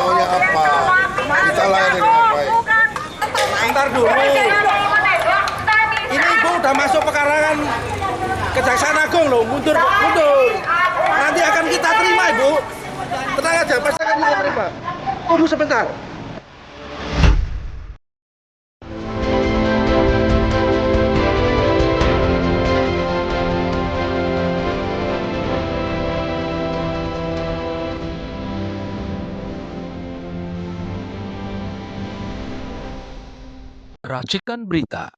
maunya apa? Kita layani dengan baik. Ntar dulu. Ini Ibu udah masuk pekarangan Kejaksaan Agung loh, mundur. Nanti akan kita terima Ibu. Tenang aja, pasti akan kita terima. Tunggu sebentar. Racikan Berita.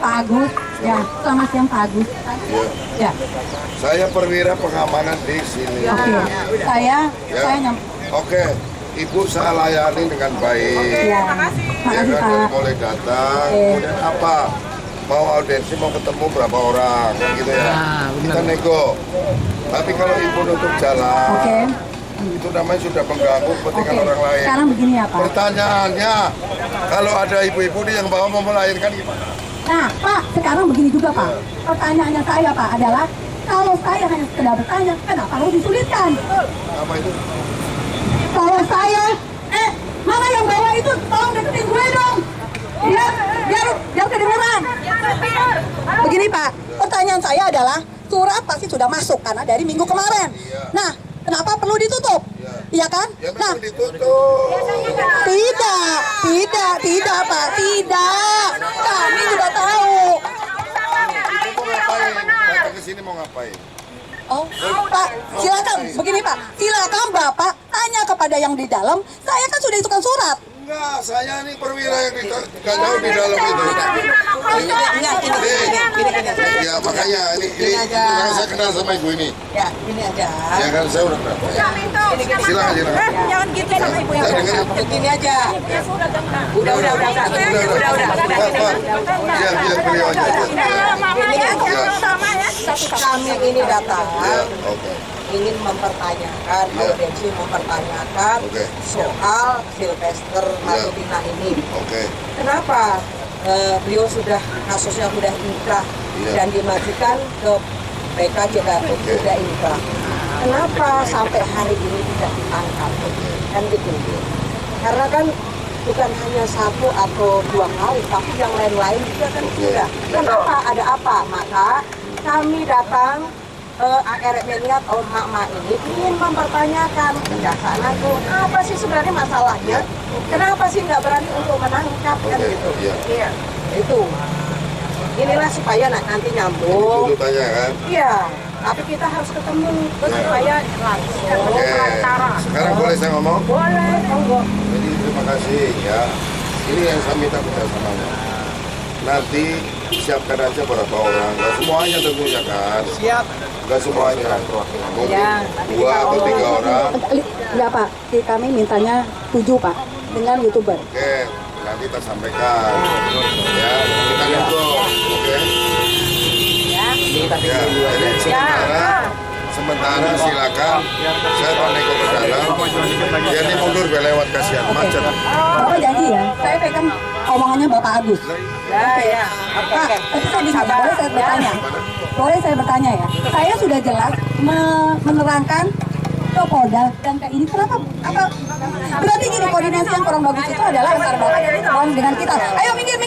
Pak Agus, ya, selamat siang Pak Agus. Ya. Saya perwira pengamanan di sini. Oke. Saya Oke, Ibu saya layani dengan baik. Ya, makasih kan, Pak. boleh datang. Kemudian apa? Mau audiensi, mau ketemu berapa orang, gitu ya. Kita nego. Tapi kalau Ibu nutup jalan, itu namanya sudah mengganggu kepentingan orang lain. Sekarang begini ya Pak. Pertanyaannya, kalau ada ibu-ibu yang bawa mau melahirkan gimana? Nah Pak, sekarang begini juga Pak. Pertanyaannya saya Pak adalah, kalau saya hanya sekedar bertanya, kenapa harus disulitkan? Apa itu? Kalau saya, mana yang bawa itu, tolong deketin gue dong. Biar kedengeran. Begini Pak, pertanyaan saya adalah, surat pasti sudah masuk karena dari minggu kemarin. Nah, kenapa perlu ditutup? Iya kan? Ya Nah, ditutup. Tidak Pak, tidak. Kami juga tahu. Ibu mau ngapain? Datang ke sini mau ngapain? Oh, Pak, silakan. Begini Pak, silakan Bapak tanya kepada yang di dalam. Saya kan sudah itukan surat. Enggak, saya ini perwira yang nggak tahu di dalam itu. Ya makanya ini karena saya kenal sama ibu ini. Ya, ini aja. Ya kan saya udah kenal. Silakan. Jangan gitu sama ibu yang begini aja. Udah. Ya biar beliau aja. Kami ini datang. Oke. Ingin mempertanyakan, audiensi mempertanyakan soal Sylvester Matutina ini. Kenapa beliau kasusnya sudah inkrah dan dimajukan ke PK juga sudah inkrah. Kenapa sampai hari ini tidak ditangkap? Kan gitu. Karena kan bukan hanya satu atau dua kali, tapi yang lain-lain juga kan sudah. Kenapa? Ada apa? Maka kami datang melihat mak ini ingin mempertanyakan Kejaksaan Agung, apa sih sebenarnya masalahnya? Kenapa sih nggak berani untuk menangkap kan gitu? Iya. Itu. Inilah supaya nanti nyambung. Itu tanya kan? Iya. Tapi kita harus ketemu supaya langsung perantara. Sekarang boleh saya ngomong? Boleh, monggo. Jadi terima kasih ya. Ini yang saya minta kerjasamanya. Nanti siapkan aja berapa orang, nggak semuanya tentunya kan? Siap. Nggak semuanya, mungkin 2 atau 3 orang. Enggak Pak, kami mintanya 7 Pak, dengan YouTuber. Oke, nanti kita sampaikan. Ya, kita nego. Oke. Ya, jadi sementara silakan saya mau nego ke dalam. Jadi mundur lewat kasihan macet. Bapak janji ya, saya pegang omongannya Bapak Agus. Ya. Pak, tapi saya bisa, boleh saya bertanya? Boleh saya bertanya ya? Saya sudah jelas menerangkan ke Polda dan ke ini kenapa apa berarti gini koordinasi yang kurang bagus itu adalah antara Bapak dengan kita. Ayo minggir.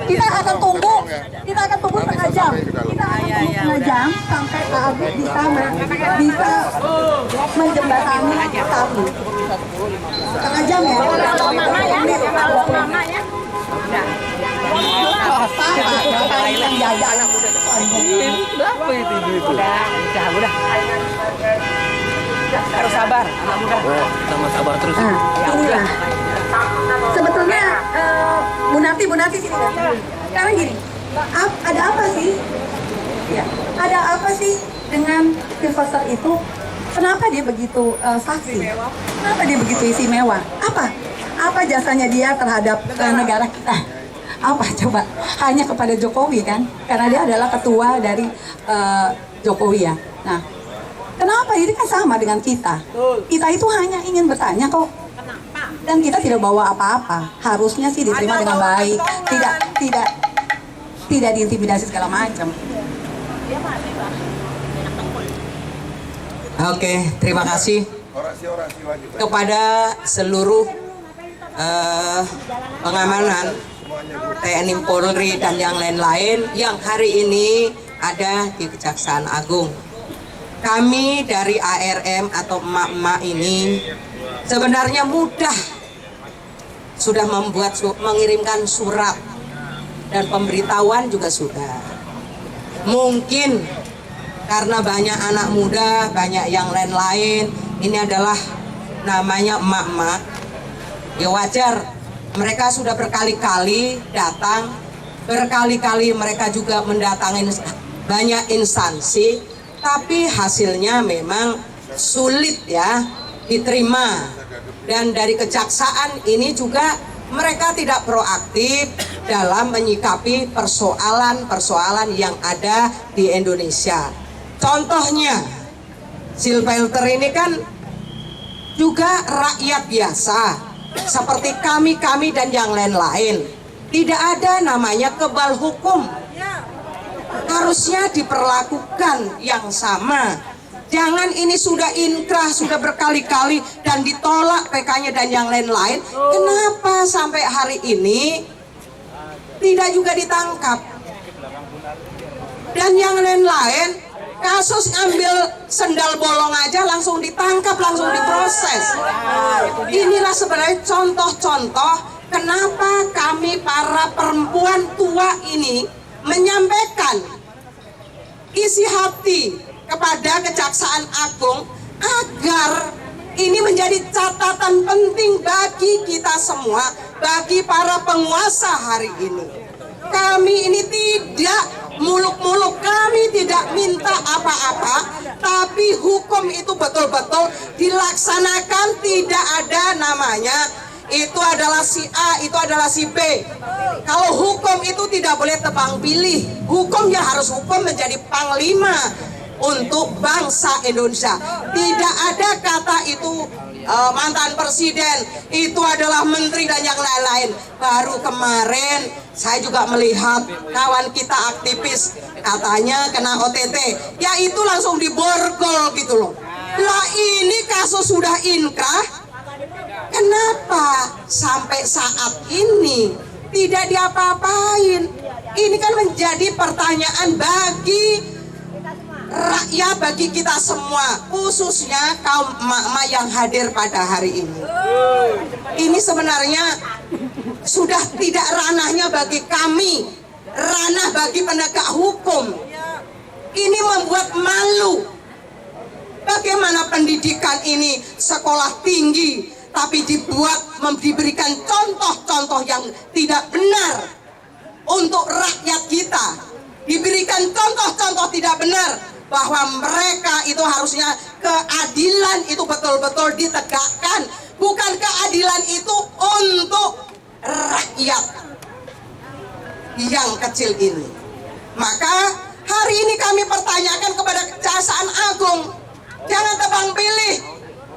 Kita akan tunggu setengah jam. Kita akan tunggu setengah jam sampai Pak Agus bisa menjembatani kami. Setengah jam ya. Yang jajan Berapa itu duit? Udah. Harus sabar, anak muda. Sama sabar terus. Inilah. Sebetulnya Bu Nati sini. Sekarang gini, ada apa sih? Ya, ada apa sih dengan Sylvester itu? Kenapa dia begitu saksi? Kenapa dia begitu istimewa? Apa jasanya dia terhadap negara kita? Apa coba? Hanya kepada Jokowi kan? Karena dia adalah ketua dari Jokowi ya. Nah, kenapa? Ini kan sama dengan kita. Kita itu hanya ingin bertanya kok. Dan kita tidak bawa apa-apa. Harusnya sih diterima dengan baik. Tidak diintimidasi segala macam. Oke, terima kasih kepada seluruh pengamanan TNI Polri dan yang lain-lain yang hari ini ada di Kejaksaan Agung. Kami dari ARM atau emak-emak ini sebenarnya mudah sudah mengirimkan surat dan pemberitahuan juga sudah. Mungkin karena banyak anak muda, banyak yang lain-lain, ini adalah namanya emak-emak. Ya wajar, mereka sudah berkali-kali datang, berkali-kali mereka juga mendatangi banyak instansi, tapi hasilnya memang sulit ya diterima. Dan dari kejaksaan ini juga mereka tidak proaktif dalam menyikapi persoalan-persoalan yang ada di Indonesia. Contohnya, Sylvester ini kan juga rakyat biasa, seperti kami dan yang lain-lain. Tidak ada namanya kebal hukum. Harusnya diperlakukan yang sama. Jangan ini sudah inkrah, sudah berkali-kali dan ditolak PK-nya dan yang lain-lain. Kenapa sampai hari ini tidak juga ditangkap? Dan yang lain-lain, kasus ngambil sendal bolong aja langsung ditangkap, langsung diproses. Inilah sebenarnya contoh-contoh kenapa kami para perempuan tua ini menyampaikan isi hati kepada Kejaksaan Agung agar ini menjadi catatan penting bagi kita semua, bagi para penguasa hari ini. Kami ini tidak muluk-muluk, kami tidak minta apa-apa, tapi hukum itu betul-betul dilaksanakan. Tidak ada namanya itu adalah si A, itu adalah si B. Kalau hukum itu tidak boleh tebang pilih, hukum ya harus hukum menjadi panglima untuk bangsa Indonesia. Tidak ada kata itu mantan presiden, itu adalah menteri dan yang lain-lain. Baru kemarin saya juga melihat kawan kita aktivis katanya kena OTT, ya itu langsung diborgol gitu loh. Lah ini kasus sudah inkrah, kenapa sampai saat ini tidak diapa-apain? Ini kan menjadi pertanyaan bagi rakyat, bagi kita semua, khususnya kaum emak-emak yang hadir pada hari ini. Ini sebenarnya sudah tidak ranahnya bagi kami, ranah bagi penegak hukum. Ini membuat malu. Bagaimana pendidikan ini sekolah tinggi, tapi diberikan contoh-contoh yang tidak benar untuk rakyat kita. Diberikan contoh-contoh tidak benar bahwa mereka itu harusnya keadilan itu betul-betul ditegakkan, bukan keadilan itu untuk rakyat yang kecil ini. Maka hari ini kami pertanyakan kepada Kejaksaan Agung, jangan tebang pilih,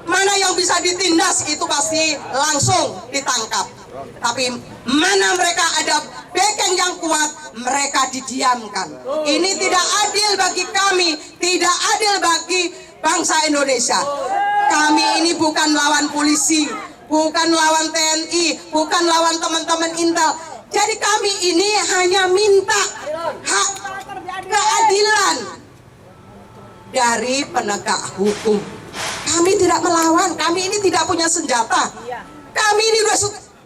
mana yang bisa ditindas itu pasti langsung ditangkap. Tapi mana mereka ada backing yang kuat, mereka didiamkan. Ini tidak adil bagi kami, tidak adil bagi bangsa Indonesia. Kami ini bukan lawan polisi, bukan lawan TNI, bukan lawan teman-teman Intel. Jadi kami ini hanya minta hak keadilan dari penegak hukum. Kami tidak melawan, kami ini tidak punya senjata. Kami ini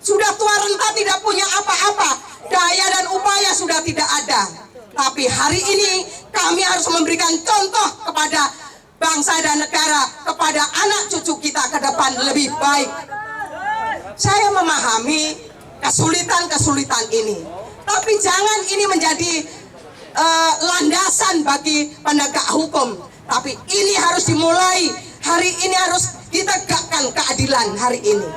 sudah tua renta, tidak punya apa-apa. Daya dan upaya sudah tidak ada. Tapi hari ini kami harus memberikan contoh kepada bangsa dan negara, kepada anak cucu kita ke depan lebih baik. Saya memahami kesulitan-kesulitan ini, tapi jangan ini menjadi landasan bagi penegak hukum. Tapi ini harus dimulai hari ini, harus ditegakkan keadilan hari ini.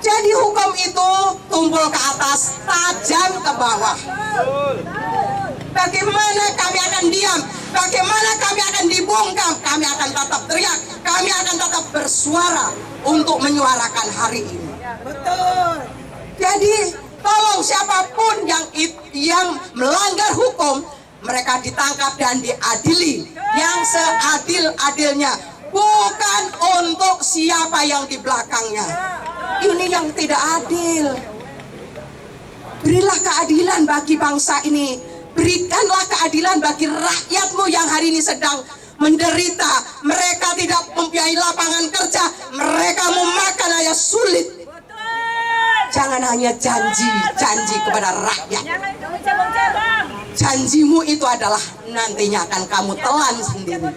Jadi hukum itu tumpul ke atas, tajam ke bawah. Bagaimana kami akan diam? Bagaimana kami akan dibungkam? Kami akan tetap teriak, kami akan tetap bersuara untuk menyuarakan hari ini. Betul. Jadi tolong siapapun yang melanggar hukum, mereka ditangkap dan diadili yang seadil-adilnya, bukan untuk siapa yang di belakangnya. Ini yang tidak adil. Berilah keadilan bagi bangsa ini. Berikanlah keadilan bagi rakyatmu yang hari ini sedang menderita. Mereka tidak mempunyai lapangan kerja, mereka mau makan aja sulit. Jangan hanya janji kepada rakyat. Janjimu itu adalah nantinya akan kamu telan sendiri.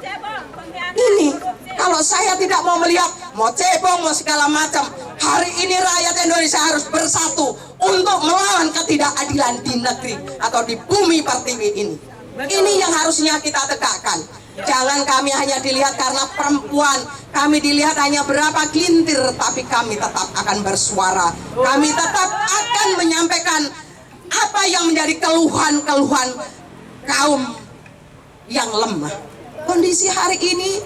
Ini kalau saya tidak mau melihat, mau cebong, mau segala macam. Hari ini rakyat Indonesia harus bersatu untuk melawan ketidakadilan di negeri atau di bumi pertiwi ini. Ini yang harusnya kita tegakkan. Jangan kami hanya dilihat karena perempuan, kami dilihat hanya berapa gelintir, tapi kami tetap akan bersuara. Kami tetap akan menyampaikan apa yang menjadi keluhan-keluhan kaum yang lemah. Kondisi hari ini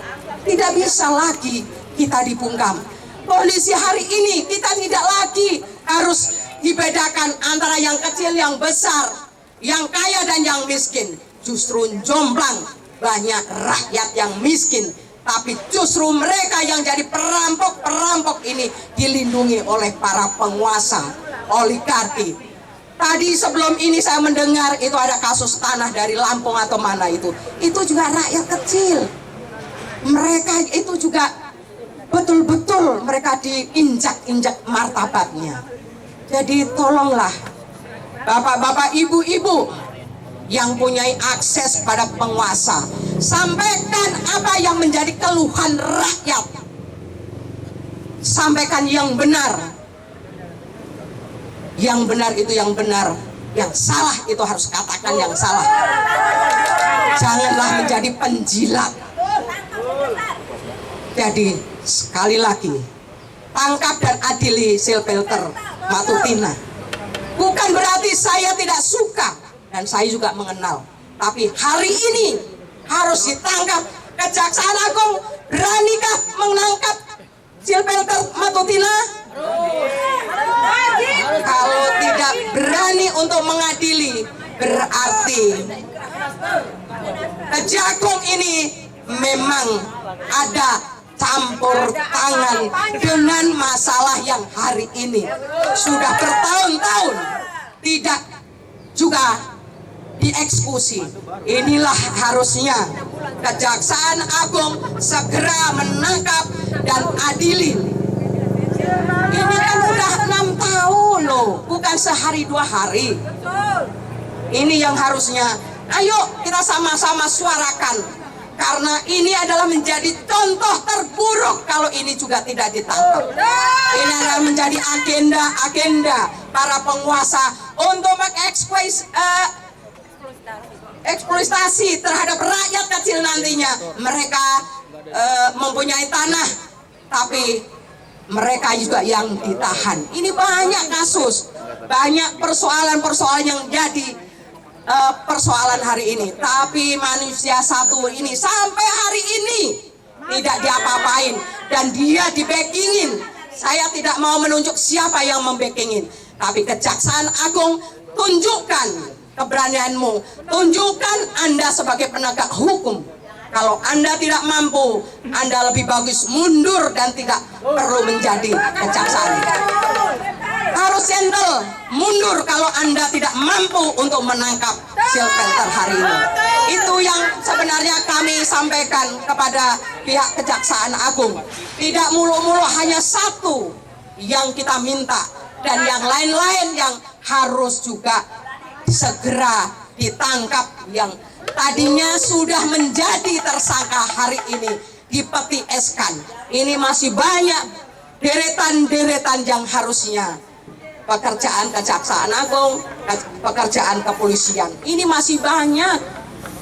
tidak bisa lagi kita dibungkam. Kondisi hari ini kita tidak lagi harus dibedakan antara yang kecil, yang besar, yang kaya dan yang miskin. Justru jomplang banyak rakyat yang miskin, tapi justru mereka yang jadi perampok-perampok ini dilindungi oleh para penguasa oligarki. Tadi sebelum ini saya mendengar itu ada kasus tanah dari Lampung atau mana itu juga rakyat kecil. Mereka itu juga betul-betul mereka diinjak-injak martabatnya. Jadi tolonglah bapak-bapak, ibu-ibu yang punya akses pada penguasa, sampaikan apa yang menjadi keluhan rakyat. Sampaikan yang benar. Yang benar itu yang benar, yang salah itu harus katakan yang salah. Janganlah menjadi penjilat. Jadi sekali lagi, tangkap dan adili Silvelter Matutina. Bukan berarti saya tidak suka, dan saya juga mengenal, tapi hari ini harus ditangkap. Kejaksaan Agung beranikah menangkap Silvelter Matutina? Kalau tidak berani untuk mengadili, berarti Kejagung ini memang ada campur tangan dengan masalah yang hari ini sudah bertahun-tahun tidak juga dieksekusi. Inilah harusnya Kejaksaan Agung segera menangkap dan adili. Ini kan udah 6 tahun loh, bukan sehari 2 hari. Ini yang harusnya, ayo kita sama-sama suarakan. Karena ini adalah menjadi contoh terburuk kalau ini juga tidak ditangkap. Ini adalah menjadi agenda para penguasa untuk eksploitasi terhadap rakyat kecil nantinya. Mereka mempunyai tanah, tapi mereka juga yang ditahan. Ini banyak kasus, banyak persoalan-persoalan yang jadi persoalan hari ini. Tapi manusia satu ini sampai hari ini tidak diapa-apain dan dia dibackingin. Saya tidak mau menunjuk siapa yang membackingin, tapi Kejaksaan Agung, tunjukkan keberanianmu, tunjukkan Anda sebagai penegak hukum Kalau Anda tidak mampu, Anda lebih bagus mundur dan tidak perlu menjadi kejaksaan. Harus gentle, mundur kalau Anda tidak mampu untuk menangkap Silvester hari ini. Itu yang sebenarnya kami sampaikan kepada pihak Kejaksaan Agung. Tidak mulu-mulu hanya satu yang kita minta, dan yang lain-lain yang harus juga segera ditangkap, yang tadinya sudah menjadi tersangka hari ini dipetieskan. Ini masih banyak deretan-deretan yang harusnya pekerjaan Kejaksaan Agung, pekerjaan kepolisian. Ini masih banyak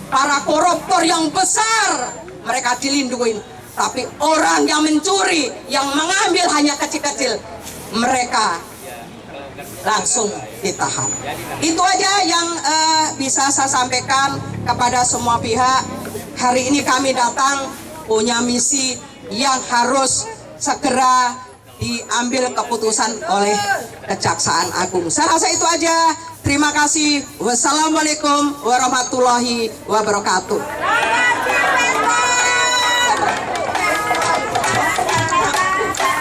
para koruptor yang besar, mereka dilindungi. Tapi orang yang mencuri, yang mengambil hanya kecil-kecil, mereka langsung ditahan. Itu aja yang bisa saya sampaikan kepada semua pihak. Hari ini kami datang punya misi yang harus segera diambil keputusan oleh Kejaksaan Agung. Saya rasa itu aja. Terima kasih. Wassalamualaikum warahmatullahi wabarakatuh.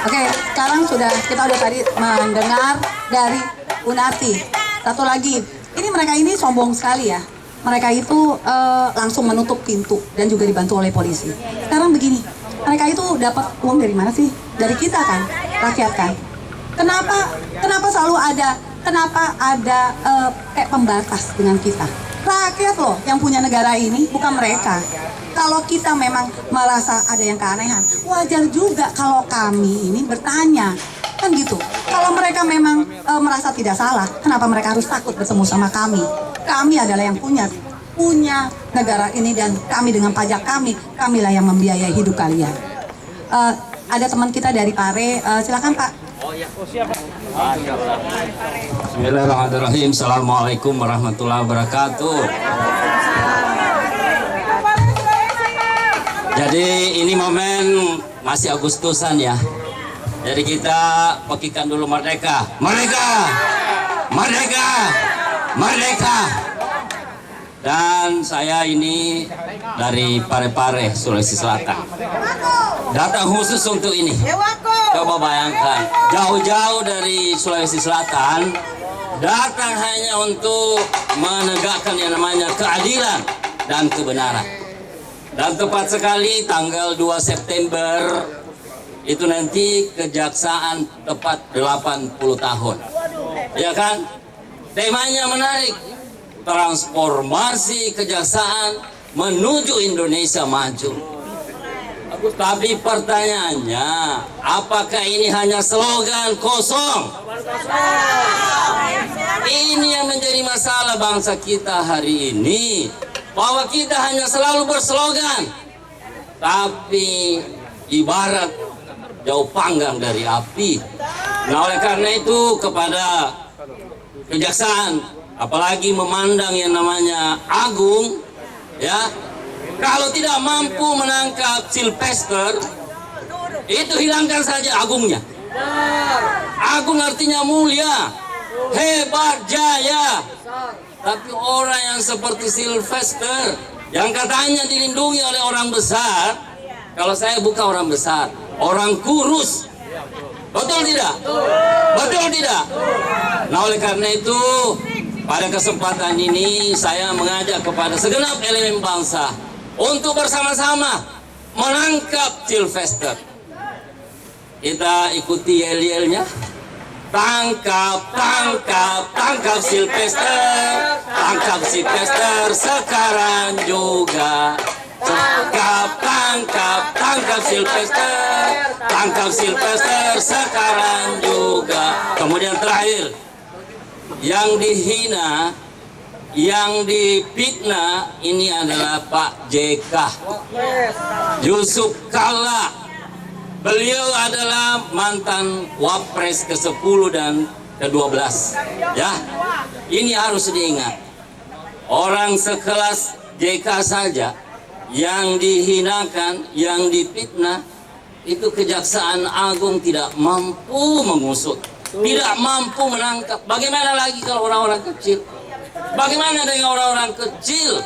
Oke, sekarang kita udah tadi mendengar dari Unati. Satu lagi, ini mereka ini sombong sekali ya. Mereka itu langsung menutup pintu dan juga dibantu oleh polisi. Sekarang begini, mereka itu dapat uang dari mana sih? Dari kita kan, rakyat kan. Kenapa selalu ada kayak pembatas dengan kita? Rakyat loh yang punya negara ini, bukan mereka. Kalau kita memang merasa ada yang keanehan, wajar juga kalau kami ini bertanya, kan gitu. Kalau mereka memang merasa tidak salah, kenapa mereka harus takut bertemu sama kami? Kami adalah yang punya negara ini, dan kami dengan pajak kamilah yang membiayai hidup kalian. Ada teman kita dari Pare, silakan Pak. Bismillahirrahmanirrahim. Assalamualaikum warahmatullahi wabarakatuh. Jadi ini momen masih Agustusan ya. Jadi kita pekikan dulu merdeka. Merdeka! Merdeka! Merdeka! Dan saya ini dari Parepare, Sulawesi Selatan. Datang khusus untuk ini. Coba bayangkan, jauh-jauh dari Sulawesi Selatan, datang hanya untuk menegakkan yang namanya keadilan dan kebenaran. Dan tepat sekali tanggal 2 September itu nanti kejaksaan tepat 80 tahun. Ya kan? Temanya menarik. Transformasi kejaksaan menuju Indonesia maju. Tapi pertanyaannya, apakah ini hanya slogan kosong? Ini yang menjadi masalah bangsa kita hari ini. Bahwa kita hanya selalu berslogan, tapi ibarat jauh panggang dari api. Nah, oleh karena itu kepada kejaksaan, apalagi memandang yang namanya Agung, ya, kalau tidak mampu menangkap Silvester, itu hilangkan saja Agungnya. Agung artinya mulia, hebat, jaya. Tapi orang yang seperti Silvester, yang katanya dilindungi oleh orang besar, kalau saya bukan orang besar, orang kurus. Betul tidak? Betul tidak? Nah, oleh karena itu, pada kesempatan ini saya mengajak kepada segenap elemen bangsa untuk bersama-sama menangkap Silvester. Kita ikuti yel-yelnya. Tangkap, tangkap, tangkap Silvester, tangkap Silvester sekarang juga. Tangkap, tangkap, tangkap Silvester, tangkap Silvester sekarang juga. Kemudian terakhir, yang dihina, yang difitnah ini adalah Pak JK Yusuf Kalla. Beliau adalah mantan Wapres ke-10 dan ke-12. Ya, ini harus diingat. Orang sekelas JK saja yang dihinakan, yang difitnah, itu Kejaksaan Agung tidak mampu mengusut, tidak mampu menangkap. Bagaimana lagi kalau orang-orang kecil? Bagaimana dengan orang-orang kecil?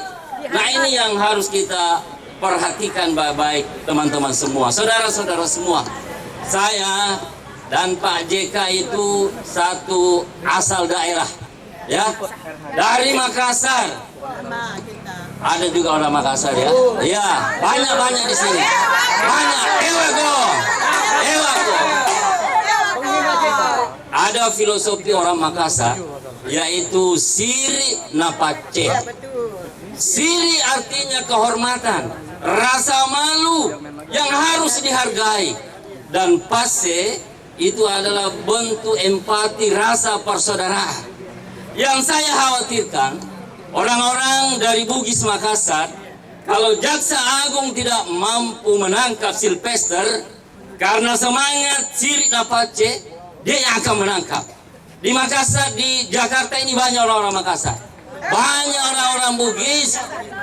Nah, ini yang harus kita perhatikan baik-baik teman-teman semua, saudara-saudara semua. Saya dan Pak JK itu satu asal daerah, ya, dari Makassar. Ada juga orang Makassar, ya. Ya, banyak di sini. Banyak. Ewako. Ada filosofi orang Makassar, yaitu siri napace. Siri artinya kehormatan, rasa malu yang harus dihargai, dan pace itu adalah bentuk empati, rasa persaudaraan. Yang saya khawatirkan, orang-orang dari Bugis Makassar, kalau Jaksa Agung tidak mampu menangkap Sylvester karena semangat siri napace, dia yang akan menangkap. Di Makassar, di Jakarta ini banyak orang-orang Makassar, banyak orang-orang Bugis.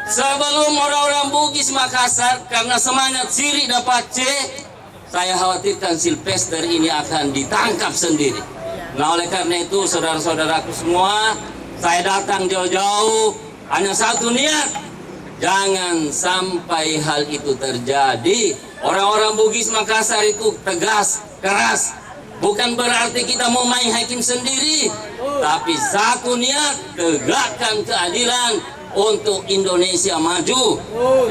Sebelum orang-orang Bugis Makassar karena semangat siri napace, saya khawatirkan Sylvester ini akan ditangkap sendiri. Nah, oleh karena itu, saudara-saudaraku semua, saya datang jauh-jauh hanya satu niat, jangan sampai hal itu terjadi. Orang-orang Bugis Makassar itu tegas, keras. Bukan berarti kita mau main hakim sendiri, tapi satu niat, tegakkan keadilan untuk Indonesia maju.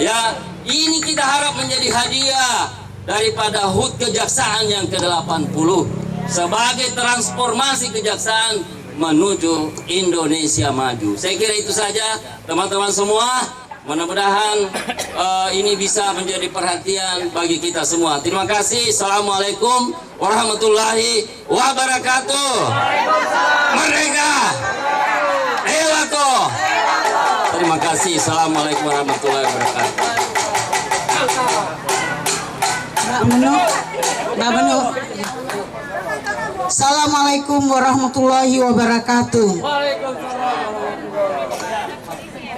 Ya, ini kita harap menjadi hadiah daripada HUT Kejaksaan yang ke-80 sebagai transformasi kejaksaan menuju Indonesia maju. Saya kira itu saja teman-teman semua. Mudah-mudahan ini bisa menjadi perhatian bagi kita semua. Terima kasih. Assalamualaikum warahmatullahi wabarakatuh. Merdeka! Ewako! Terima kasih. Assalamualaikum warahmatullahi wabarakatuh. Mbak Menu. Assalamualaikum warahmatullahi wabarakatuh.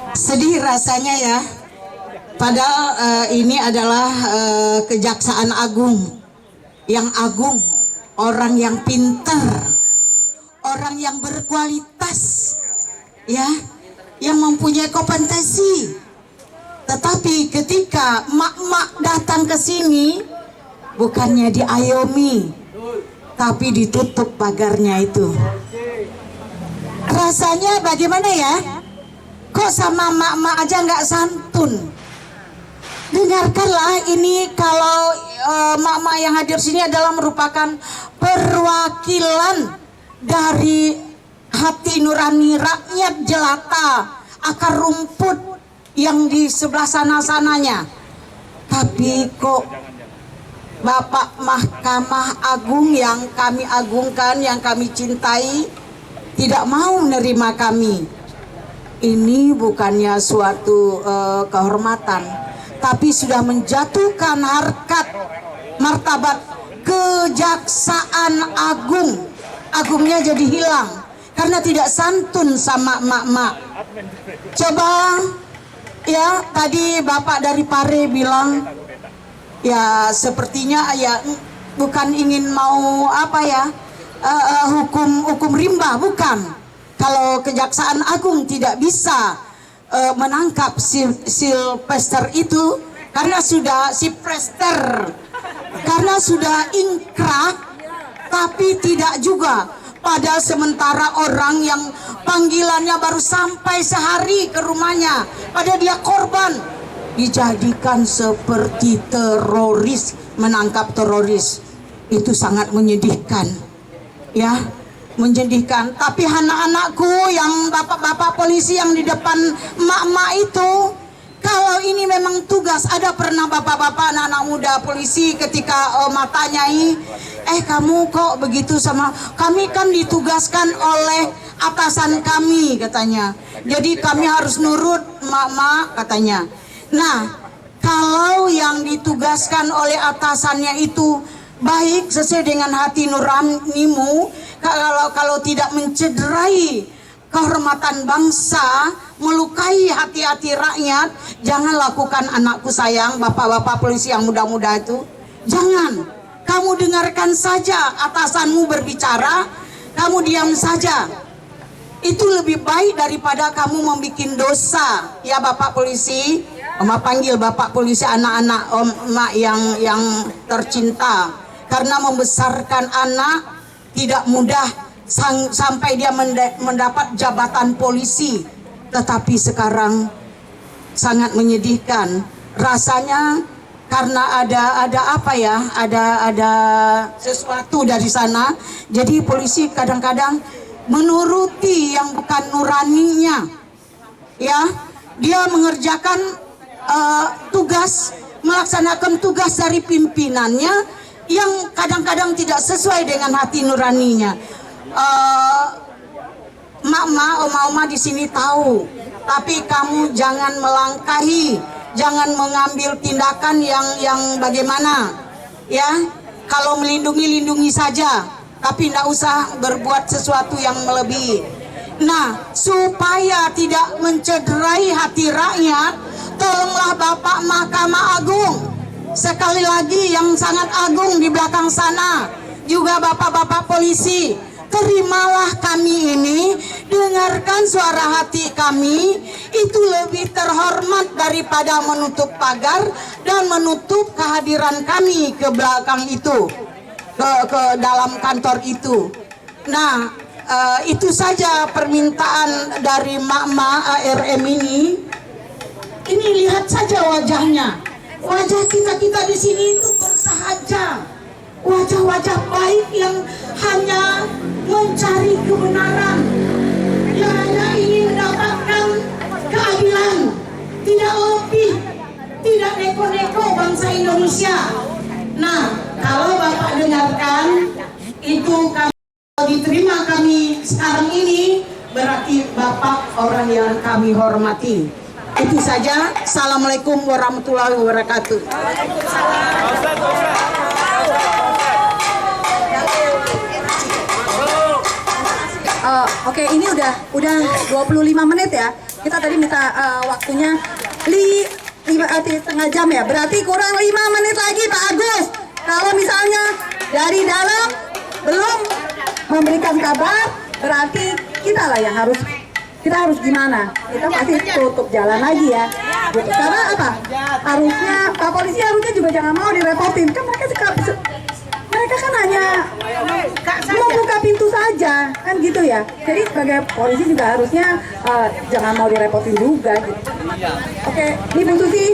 Sedih rasanya ya, padahal ini adalah Kejaksaan Agung yang agung, orang yang pintar, orang yang berkualitas, ya, yang mempunyai kompetensi. Tetapi ketika mak-mak datang ke sini, bukannya diayomi, tapi ditutup pagarnya itu. Rasanya bagaimana ya? Kok sama mak-mak aja nggak santun? Dengarkanlah ini, kalau mak-mak yang hadir sini adalah merupakan perwakilan dari hati nurani rakyat jelata, akar rumput yang di sebelah sana-sananya. Tapi kok Bapak Mahkamah Agung yang kami agungkan, yang kami cintai, tidak mau menerima kami. Ini bukannya suatu kehormatan, tapi sudah menjatuhkan harkat martabat Kejaksaan Agung. Agungnya jadi hilang karena tidak santun sama mak-mak. Coba ya, tadi Bapak dari Pare bilang, ya sepertinya ya bukan ingin mau apa ya, hukum rimba, bukan. Kalau Kejaksaan Agung tidak bisa menangkap Sylvester itu karena sudah ingkrah, tapi tidak juga. Padahal sementara orang yang panggilannya baru sampai sehari ke rumahnya, padahal dia korban, dijadikan seperti teroris, menangkap teroris. Itu sangat menyedihkan, ya, menyedihkan. Tapi anak-anakku yang bapak-bapak polisi yang di depan emak-emak itu, kalau ini memang tugas, ada pernah bapak-bapak anak-anak muda polisi ketika matanyai, kamu kok begitu sama kami, kan ditugaskan oleh atasan kami katanya, jadi kami harus nurut emak-emak katanya. Nah, kalau yang ditugaskan oleh atasannya itu baik, sesuai dengan hati nuranimu, kalau tidak mencederai kehormatan bangsa, melukai hati-hati rakyat, jangan lakukan, anakku sayang, bapak-bapak polisi yang muda-muda itu. Jangan, kamu dengarkan saja atasanmu berbicara, kamu diam saja. Itu lebih baik daripada kamu membuat dosa, ya Bapak polisi. Oma panggil Bapak Polisi, anak-anak Oma yang tercinta, karena membesarkan anak tidak mudah sampai dia mendapat jabatan polisi. Tetapi sekarang sangat menyedihkan rasanya, karena ada apa ya, ada sesuatu dari sana. Jadi polisi kadang-kadang menuruti yang bukan nuraninya, ya. Dia mengerjakan tugas, melaksanakan tugas dari pimpinannya yang kadang-kadang tidak sesuai dengan hati nuraninya. Oma di sini tahu, tapi kamu jangan melangkahi, jangan mengambil tindakan yang bagaimana, ya. Kalau melindungi, lindungi saja, tapi tidak usah berbuat sesuatu yang melebihi. Nah, supaya tidak mencederai hati rakyat, tolonglah Bapak Mahkamah Agung, sekali lagi yang sangat agung di belakang sana, juga bapak-bapak polisi, terimalah kami ini, dengarkan suara hati kami, itu lebih terhormat daripada menutup pagar dan menutup kehadiran kami ke belakang itu, ke dalam kantor itu. Nah, itu saja permintaan dari Mama ARM ini. Ini lihat saja wajahnya, wajah kita di sini itu bersahaja, wajah-wajah baik yang hanya mencari kebenaran, yang hanya ingin mendapatkan keadilan, tidak lebih, tidak neko-neko bangsa Indonesia. Nah, kalau Bapak dengarkan itu, kami diterima kami sekarang ini, berarti Bapak orang yang kami hormati. Itu saja. Assalamualaikum warahmatullahi wabarakatuh. Oke, ini udah 25 menit ya. Kita tadi minta waktunya setengah jam ya. Berarti kurang 5 menit lagi Pak Agus. Kalau misalnya dari dalam belum memberikan kabar, berarti kita lah yang harus gimana? Kita pasti tutup jalan lagi ya. Gitu. Karena apa? Harusnya Pak Polisi juga jangan mau direpotin. Kan mereka kan hanya membuka pintu saja, kan gitu ya. Jadi sebagai polisi juga harusnya jangan mau direpotin juga gitu. Oke, ini Bu Susi.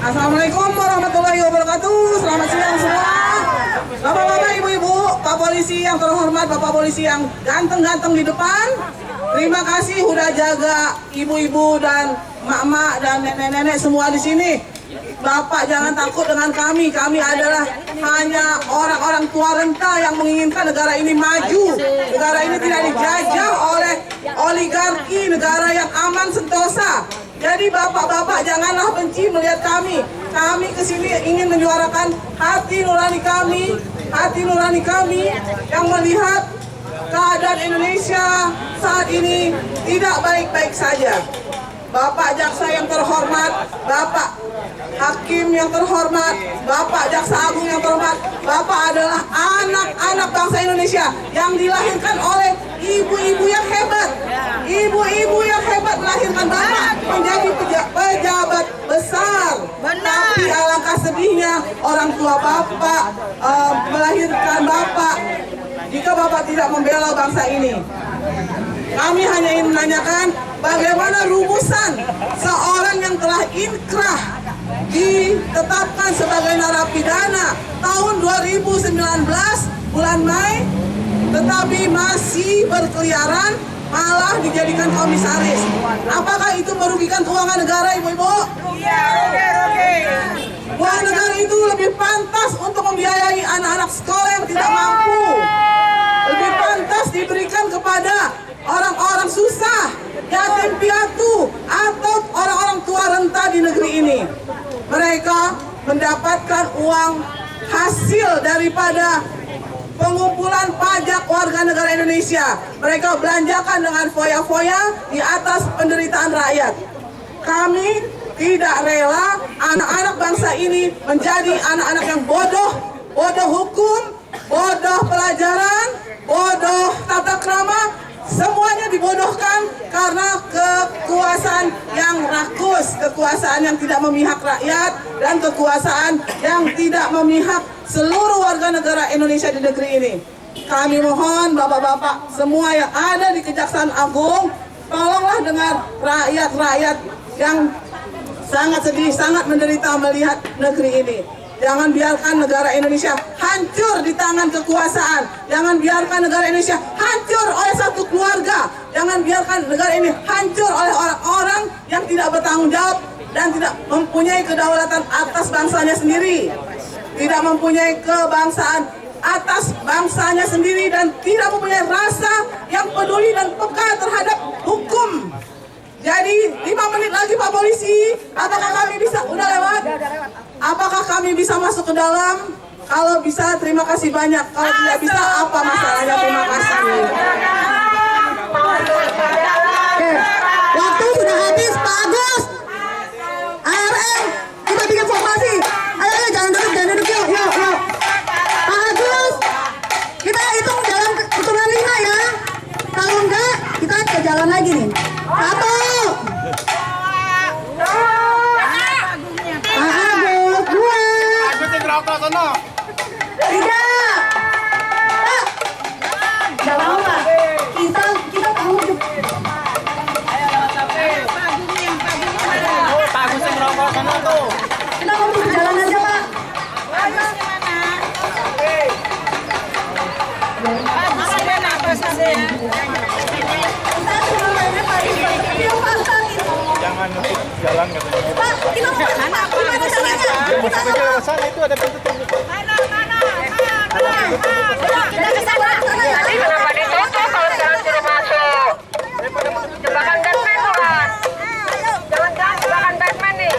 Assalamualaikum warahmatullahi wabarakatuh. Selamat siang semua. Bapak-bapak, ibu-ibu, Pak Polisi yang terhormat, Bapak Polisi yang ganteng-ganteng di depan. Terima kasih udah jaga ibu-ibu dan mak-mak dan nenek-nenek semua di sini. Bapak jangan takut dengan kami. Kami adalah hanya orang-orang tua renta yang menginginkan negara ini maju. Negara ini tidak dijajah oleh oligarki, negara yang aman sentosa. Jadi bapak-bapak janganlah benci melihat kami. Kami kesini ingin menyuarakan hati nurani kami yang melihat keadaan Indonesia saat ini tidak baik-baik saja. Bapak Jaksa yang terhormat, Bapak Hakim yang terhormat, Bapak Jaksa Agung yang terhormat, Bapak adalah anak-anak bangsa Indonesia yang dilahirkan oleh ibu-ibu yang hebat. Ibu-ibu yang hebat melahirkan Bapak menjadi pejabat besar. Tapi alangkah sedihnya orang tua Bapak melahirkan Bapak jika Bapak tidak membela bangsa ini. Kami hanya ingin menanyakan bagaimana rumusan seorang yang telah inkrah ditetapkan sebagai narapidana tahun 2019 bulan Mei, tetapi masih berkeliaran, malah dijadikan komisaris. Apakah itu merugikan keuangan negara, ibu-ibu? Iya, rugi. Keuangan negara itu lebih pantas untuk membiayai anak-anak sekolah yang tidak mampu. Lebih pantas diberikan kepada orang-orang susah, yatim piatu, atau orang-orang tua renta di negeri ini. Mereka mendapatkan uang hasil daripada pengumpulan pajak warga negara Indonesia. Mereka belanjakan dengan foya-foya di atas penderitaan rakyat. Kami tidak rela anak-anak bangsa ini menjadi anak-anak yang bodoh hukum, bodoh pelajaran, bodoh tata krama, semuanya dibodohkan karena kekuasaan yang rakus, kekuasaan yang tidak memihak rakyat, dan kekuasaan yang tidak memihak seluruh warga negara Indonesia di negeri ini. Kami mohon bapak-bapak semua yang ada di Kejaksaan Agung, tolonglah dengar rakyat-rakyat yang sangat sedih, sangat menderita melihat negeri ini. Jangan biarkan negara Indonesia hancur di tangan kekuasaan. Jangan biarkan negara Indonesia hancur oleh satu keluarga. Jangan biarkan negara ini hancur oleh orang-orang yang tidak bertanggung jawab dan tidak mempunyai kedaulatan atas bangsanya sendiri. Tidak mempunyai kebangsaan atas bangsanya sendiri dan tidak mempunyai rasa yang peduli dan peka terhadap hukum. Jadi 5 menit lagi Pak Polisi, apakah kami bisa, udah lewat? Apakah kami bisa masuk ke dalam? Kalau bisa terima kasih banyak, kalau tidak bisa apa masalahnya, terima kasih. Oke, waktu sudah habis Pak Agus. ARM, kita bikin formasi. Ayo, jangan duduk yuk. Pak Agus, kita hitung jalan hitungan 5 ya. Kalau enggak, kita ke jalan lagi nih. 1. Pak Agus, 2. Agus yang rokok sana. 3. Pak, jangan lupa. Kita tahu. Pak Agus yang rokok sana tuh. Kita mau ke jalan aja Pak. Jangan nutup jalan katanya. Pak, kita mau ke sana. Gimana caranya? Kita Ke sana itu ada pintu terbuka. kita ke sana. Kenapa ditutup kalau sekarang suruh masuk? Jebakan Batman tuh kan? Jangan jebakan Batman nih.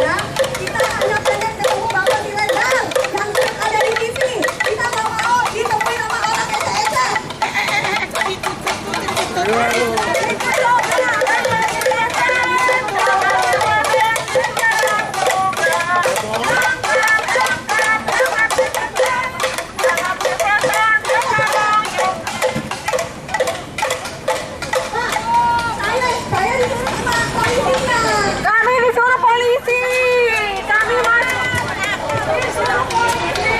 Ya, kita hanya pengen ketemu Bapak ilegal yang ada di TV. Kita nggak mau ditemui sama orang ecek-ecek. Saya disuruh sama polisinya. Kami disuruh polisi. Kami masuk. Disuruh polisi.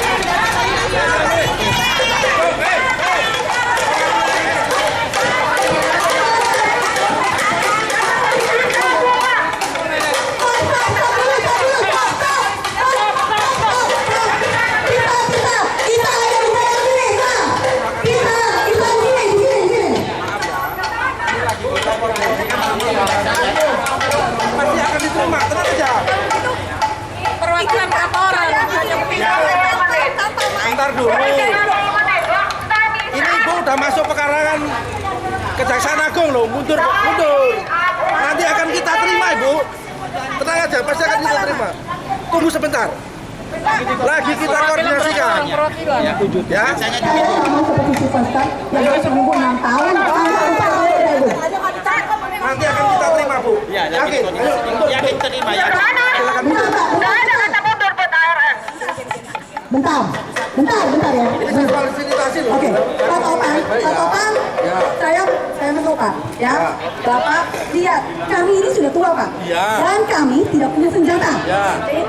Pasti akan diterima, tenang aja. Perwakilan kantoran. Ntar dulu. Ini Ibu udah masuk pekarangan Kejaksaan Agung loh, mundur. Nanti akan kita terima Ibu. Tenang aja, pasti akan kita terima. Tunggu sebentar. Lagi kita koordinasikan. Ya. Seperti swasta yang harus menunggu 6 tahun. Nanti akan kita terima Bu. Yakin? Yakin terima ya. Silakan mundur. Nggak ada kata mundur buat ARM. Bentar ya. Ini saya fasilitasi loh. Oke, Pak Topan, saya menurut Pak, ya. Bapak lihat, kami ini sudah tua Pak, dan kami tidak punya senjata. Oke?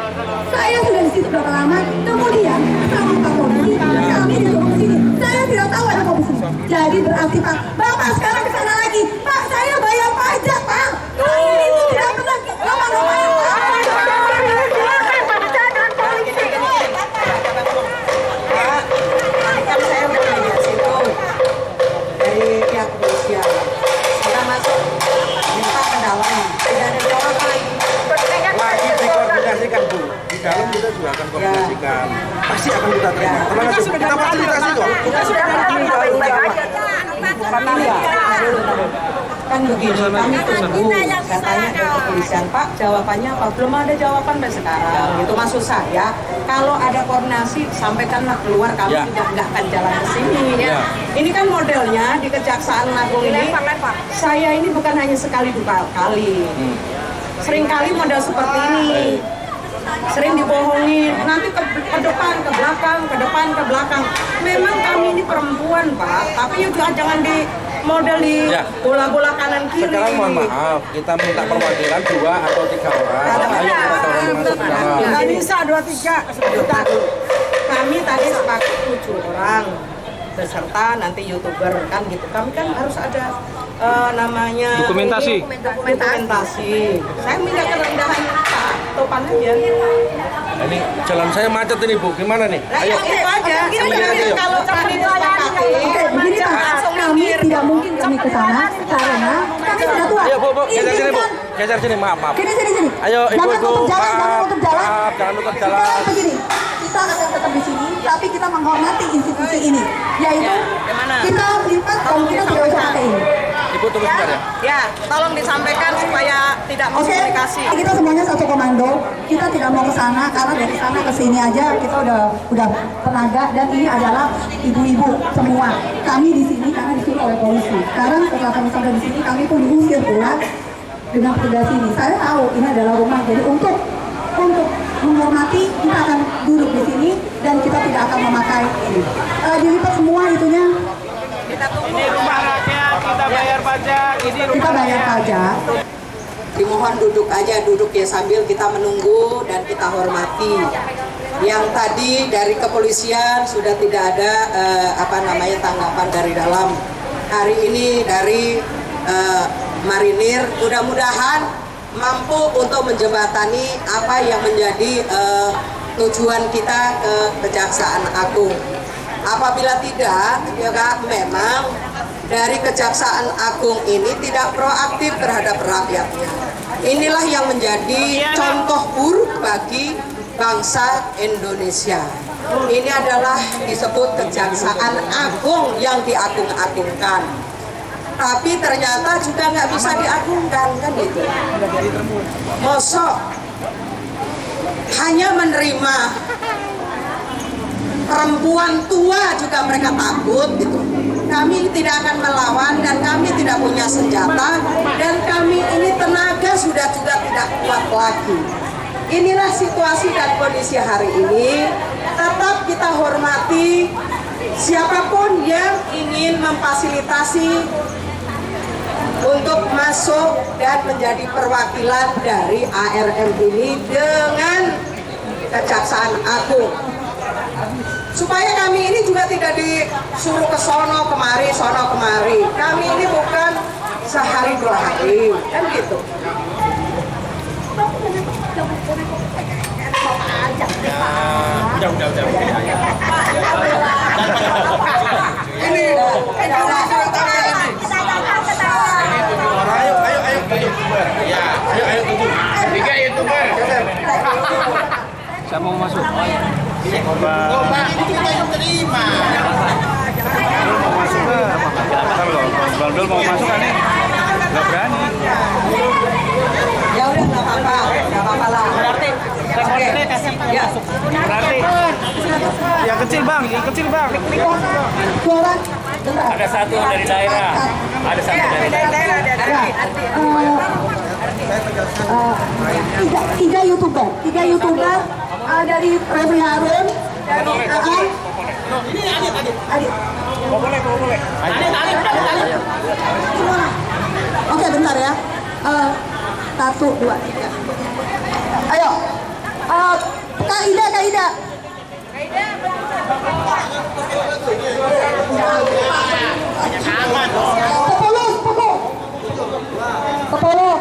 Saya sudah di situ berapa lama, kemudian sama Pak Polisi, kami disuruh ke sini. Saya tidak tahu ada Pak Polisi. Jadi berarti Pak, Bapak sekarang ke sana lagi. Pak, saya bayar pajak Pak. Saya itu tidak pernah ngomong-ngomong Pak. Saya bertanya situ dari pihak kepolisian. Kita masuk minta pendalaman, tidak ada jawaban. Lagi dikoordinasikan Bu. Di dalam kita juga akan koordinasikan. Pasti akan kita terima. Tenang aja. Kita fasilitasi kok. Kan begini, kami tunggu katanya dari kepolisian Pak, jawabannya apa? Belum ada jawaban sampai sekarang. Itu maksud saya, kalau ada koordinasi sampaikanlah keluar, kami tidak akan jalan ke sini. Ini kan modelnya di Kejaksaan Agung ini. Saya ini bukan hanya sekali 2 kali. seringkali model seperti ini. Sering dibohongin, nanti ke depan, ke belakang, ke depan, ke belakang. Memang kami ini perempuan, Pak, tapi juga jangan di model di bola-bola kanan kiri. Sekarang mohon maaf, kita minta perwakilan 2 atau 3 orang. Ayo kita dorong masuk ke dalam. Nggak bisa 2-3 sebentar. Kami tadi sepakat 7 orang beserta nanti YouTuber kan gitu. Kami kan harus ada namanya Dokumentasi. dokumentasi. Saya minta kerendahan Pak Topan aja. Ini jalan saya macet ini Bu, gimana nih? Nah, itu aja. Ayo. Kalau kami disepakati, Begini Pak, langsung kami minggir. tidak mungkin kami ke sana karena kami sudah tua. Ayo Bu, geser sini Bu. Izinkan. Geser sini, maaf. Sini. Ayo Jangan Ibu, tutup jalan, jangan maaf. tutup jalan. Maaf, jangan tutup jalan. Sekarang begini, kita akan tetap di sini, tapi kita menghormati institusi ini, yaitu kita lipat kalau kita tidak usah pakai ini. Ibu tunggu sebentar ya. Ya, tolong disampaikan supaya tidak Oke, miskomunikasi. kita semuanya satu komando. Kita tidak mau ke sana karena dari sana ke sini aja kita udah tenaga dan ini adalah ibu-ibu semua. Kami di sini karena disuruh oleh polisi. Sekarang setelah kami sampai di sini kami pun diusir pulang dengan petugas ini. Saya tahu ini adalah rumah, jadi untuk menghormati kita akan duduk di sini dan kita tidak akan memakai ini. Dilipat semua itunya. Ini rumah rakyat, kita bayar pajak. Ini Kita bayar pajak. Dimohon duduk aja, duduk ya sambil kita menunggu dan kita hormati. Yang tadi dari kepolisian sudah tidak ada tanggapan dari dalam. Hari ini dari marinir, mudah-mudahan mampu untuk menjembatani apa yang menjadi tujuan kita ke Kejaksaan Agung. Apabila tidak, juga memang dari Kejaksaan Agung ini tidak proaktif terhadap rakyatnya. Inilah yang menjadi contoh buruk bagi bangsa Indonesia. Ini adalah disebut Kejaksaan Agung yang diagung-agungkan. Tapi ternyata juga nggak bisa diagungkan, kan gitu. Mosok hanya menerima perempuan tua juga mereka takut gitu. Kami tidak akan melawan dan kami tidak punya senjata dan kami ini tenaga sudah juga tidak kuat lagi. Inilah situasi dan kondisi hari ini. Tetap kita hormati siapapun yang ingin memfasilitasi untuk masuk dan menjadi perwakilan dari ARM ini dengan Kejaksaan Agung. Supaya kami ini juga tidak disuruh ke sono kemari, sono kemari. Kami ini bukan sehari 2 hari, kan gitu. Saya mau masuk. Bang mau masuk kan nih? Gak berani. Ya udah nggak apa-apa lah. Berarti rekordernya kasih Ya. Berarti yang kecil bang. Suara, bentar. Ada satu dari daerah. Ada satu dari daerah. Tiga YouTuber dari Refli Harun, dari Aan. Adit. Boleh. Semua. Oke, bentar ya. 1, 2, 3. Ayo. Kak Ida. Sepuluh.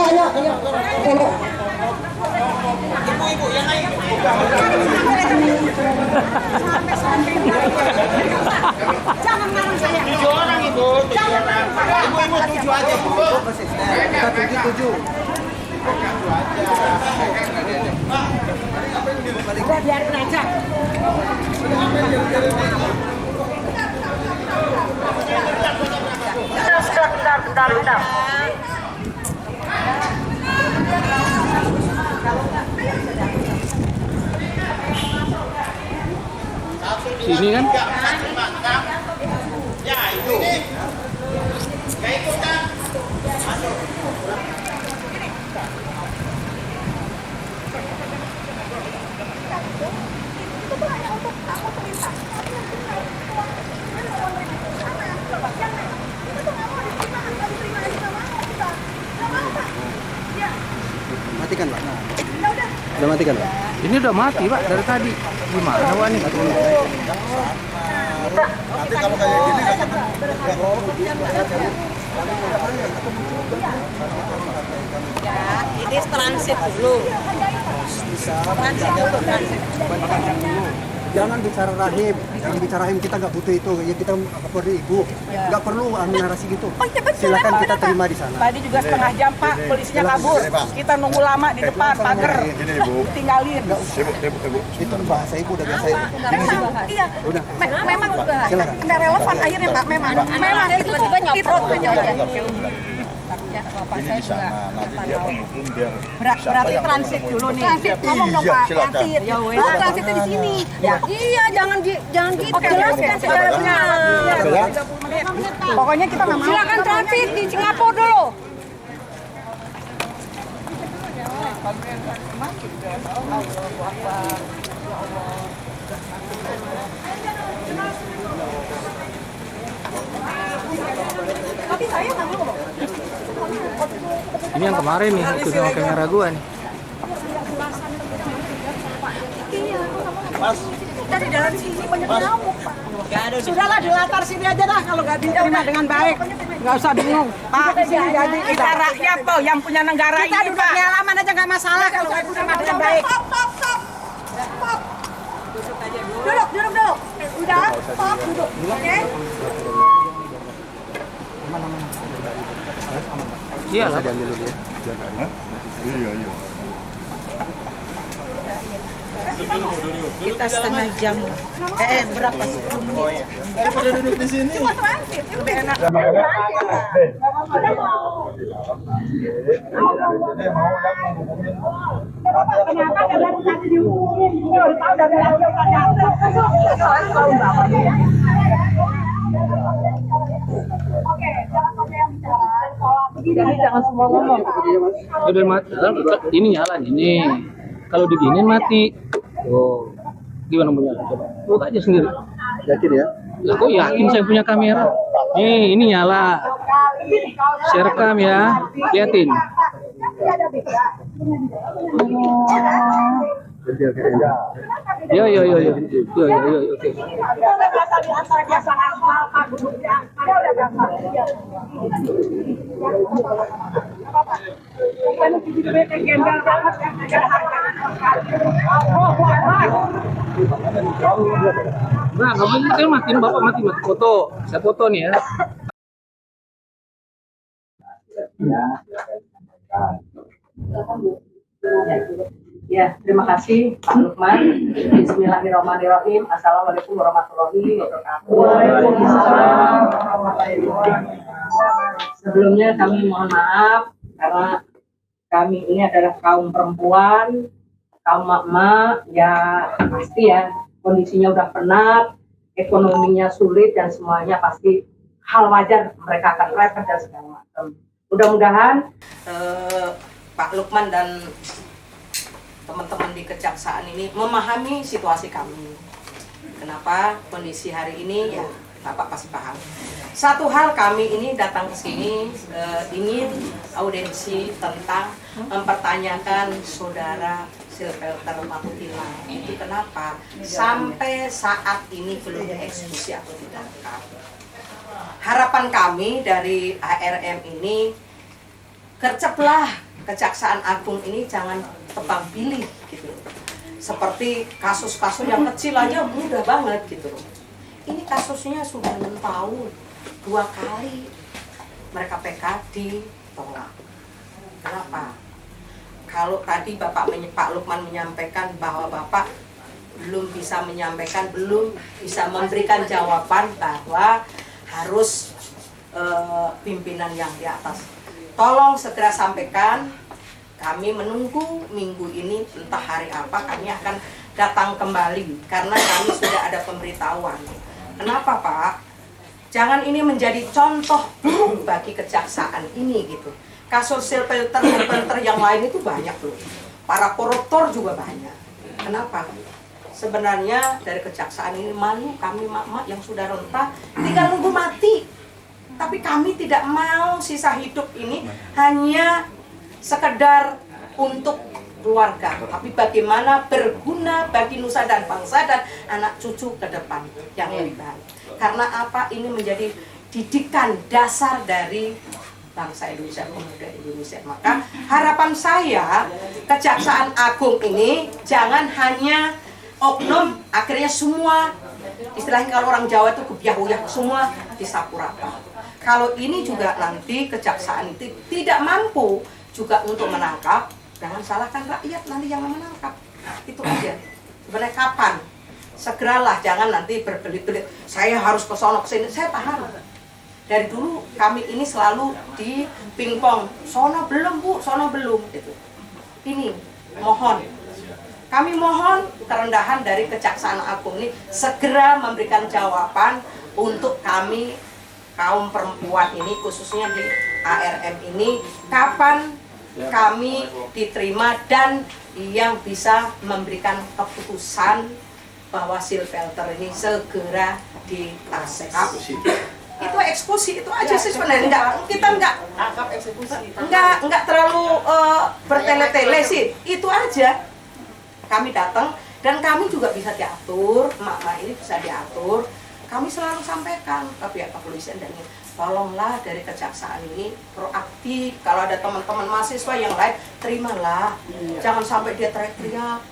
Ayo. 10. Jangan marah saya. 7 orang ibu. Ibu 7 aja bu. Kita 7. Udah biarin aja. Bentar. Sini kan? Matikan Pak. Udah matikan Pak. Ini udah mati Pak dari tadi. Gimana Pak nih? Nanti kalau kayak gini Ya, ini transit dulu. Transit dulu, transit. Jangan bicara rahim, jangan bicara rahim, kita nggak butuh itu. Ya kita nggak perlu ibu, nggak perlu narasi gitu. Silakan kita terima di sana. Tadi juga setengah jam Pak, polisinya kabur. Kita nunggu lama di depan pagar. Tinggalin. Itu bahasa ibu udah biasa itu. Iya. Udah. Memang Silakan. nggak relevan akhirnya Pak. Memang tiba-tiba nyopot aja. ini di sana, nanti dia menghukum biar Berarti transit dulu nih. Transit ngomong dong Pak. Transit. Ya wes. Transitnya di sini. Iya, jangan gitu. Jelaskan secara benar. Pokoknya kita nggak mau. Silakan transit di Singapura dulu. Ini yang kemarin nih, itu sama kamera gua nih. Dari dalam sini banyak nyamuk Pak. Sudahlah di latar sini aja dah kalau nggak diterima dengan baik. Nggak usah bingung. Pak, sini jadi kita rakyat po yang punya negara ini. Kita duduknya lama aja nggak masalah kalau nggak diterima dengan baik. Duduk. Udah, stop, duduk. Oke? Iya lah. Iya. Kita setengah jam. Berapa? 10 menit. Daripada duduk di sini. Lebih enak. Kenapa dari tadi diumumin? Udah tahu dari awal Oke, jangan semua ngomong. Udah mati. Ini nyala nih. Nih. Kalau diginin mati. Oh. Gimana mau nyala? Coba. Buka aja sendiri. Yakin ya? Lah kok yakin saya punya kamera? Nih, ini nyala. Share cam ya. Liatin. Yo. Oke. Nah, nggak mungkin saya matiin bapak mati foto. Saya foto nih ya. Ya, terima kasih Pak Lukman. Bismillahirrahmanirrahim. Assalamualaikum warahmatullahi wabarakatuh. Waalaikumsalam. Sebelumnya kami mohon maaf karena kami ini adalah kaum perempuan, kaum mak-mak, ya pasti ya kondisinya udah penat, ekonominya sulit dan semuanya pasti hal wajar mereka akan repot dan segala macam. Mudah-mudahan Pak Lukman dan teman-teman di kejaksaan ini memahami situasi kami. Kenapa kondisi hari ini ya Bapak pasti paham. Satu hal kami ini datang ke sini ingin audiensi tentang mempertanyakan saudara Silvelter Matutila. Itu kenapa sampai saat ini belum dieksekusi atau ditangkap. Harapan kami dari ARM ini gerceplah Kejaksaan Agung ini jangan tebang pilih gitu. Seperti kasus-kasus yang kecil aja mudah banget gitu. Ini kasusnya sudah 6 tahun, 2 kali mereka PK ditolak. Kenapa? Kalau tadi Pak Lukman menyampaikan bahwa Bapak belum bisa menyampaikan, belum bisa memberikan jawaban bahwa harus pimpinan yang di atas. Tolong segera sampaikan, kami menunggu minggu ini entah hari apa kami akan datang kembali karena kami sudah ada pemberitahuan. Kenapa Pak? Jangan ini menjadi contoh buruk bagi kejaksaan ini gitu. Kasus Silvelter yang lain itu banyak loh. Para koruptor juga banyak. Kenapa? Sebenarnya dari kejaksaan ini malu kami mak-mak yang sudah renta tinggal nunggu mati. Tapi kami tidak mau sisa hidup ini hanya sekedar untuk keluarga, tapi bagaimana berguna bagi nusa dan bangsa dan anak cucu ke depan yang lebih baik. Karena apa? Ini menjadi didikan dasar dari bangsa Indonesia, pemuda Indonesia. Maka harapan saya Kejaksaan Agung ini jangan hanya oknum, akhirnya semua istilahnya kalau orang Jawa itu kebiah-uyah semua disapu rata. Kalau ini juga nanti kejaksaan itu tidak mampu juga untuk menangkap, jangan salahkan rakyat nanti yang menangkap. Itu aja. Sebenarnya kapan? Segeralah, jangan nanti berbelit-belit. Saya harus ke sono ke sini. Saya paham. Dari dulu kami ini selalu di pingpong. Sono belum Bu, sono belum. Gitu. Ini mohon. Kami mohon kerendahan dari Kejaksaan Agung ini segera memberikan jawaban untuk kami kaum perempuan ini, khususnya di ARM ini, kapan kami diterima dan yang bisa memberikan keputusan bahwa Silvelter ini segera ditangkap. Itu eksekusi, itu aja sih sebenarnya. Kita nggak terlalu bertele-tele sih, itu aja. Kami datang dan kami juga bisa diatur, emak-emak ini bisa diatur. Kami selalu sampaikan ke pihak kepolisian dan ini, tolonglah dari kejaksaan ini proaktif. Kalau ada teman-teman mahasiswa yang lain, terimalah. Jangan sampai dia teriak-teriak.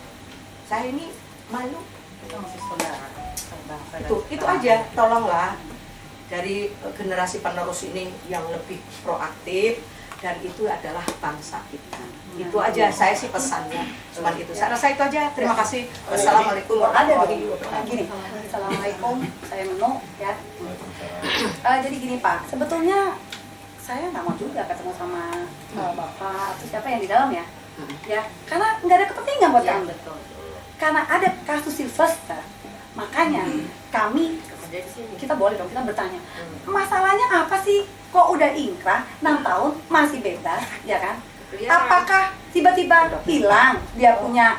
Saya ini malu. Itu aja, tolonglah dari generasi penerus ini yang lebih proaktif, dan itu adalah bangsa kita. Itu aja, saya sih pesannya cuman itu. Saya rasa itu aja. Terima kasih. Wassalamualaikum warahmatullahi wabarakatuh. Gini, assalamualaikum, saya Menu ya. Jadi gini Pak, sebetulnya saya nggak mau juga ketemu sama Bapak atau siapa yang di dalam ya. Ya, karena nggak ada kepentingan buat kami. Betul. Karena ada kasus Silvelter, makanya kami kita boleh dong kita bertanya. Masalahnya apa sih? Kok udah ingkrah 6 tahun masih bebas, ya kan? Apakah tiba-tiba hilang dia punya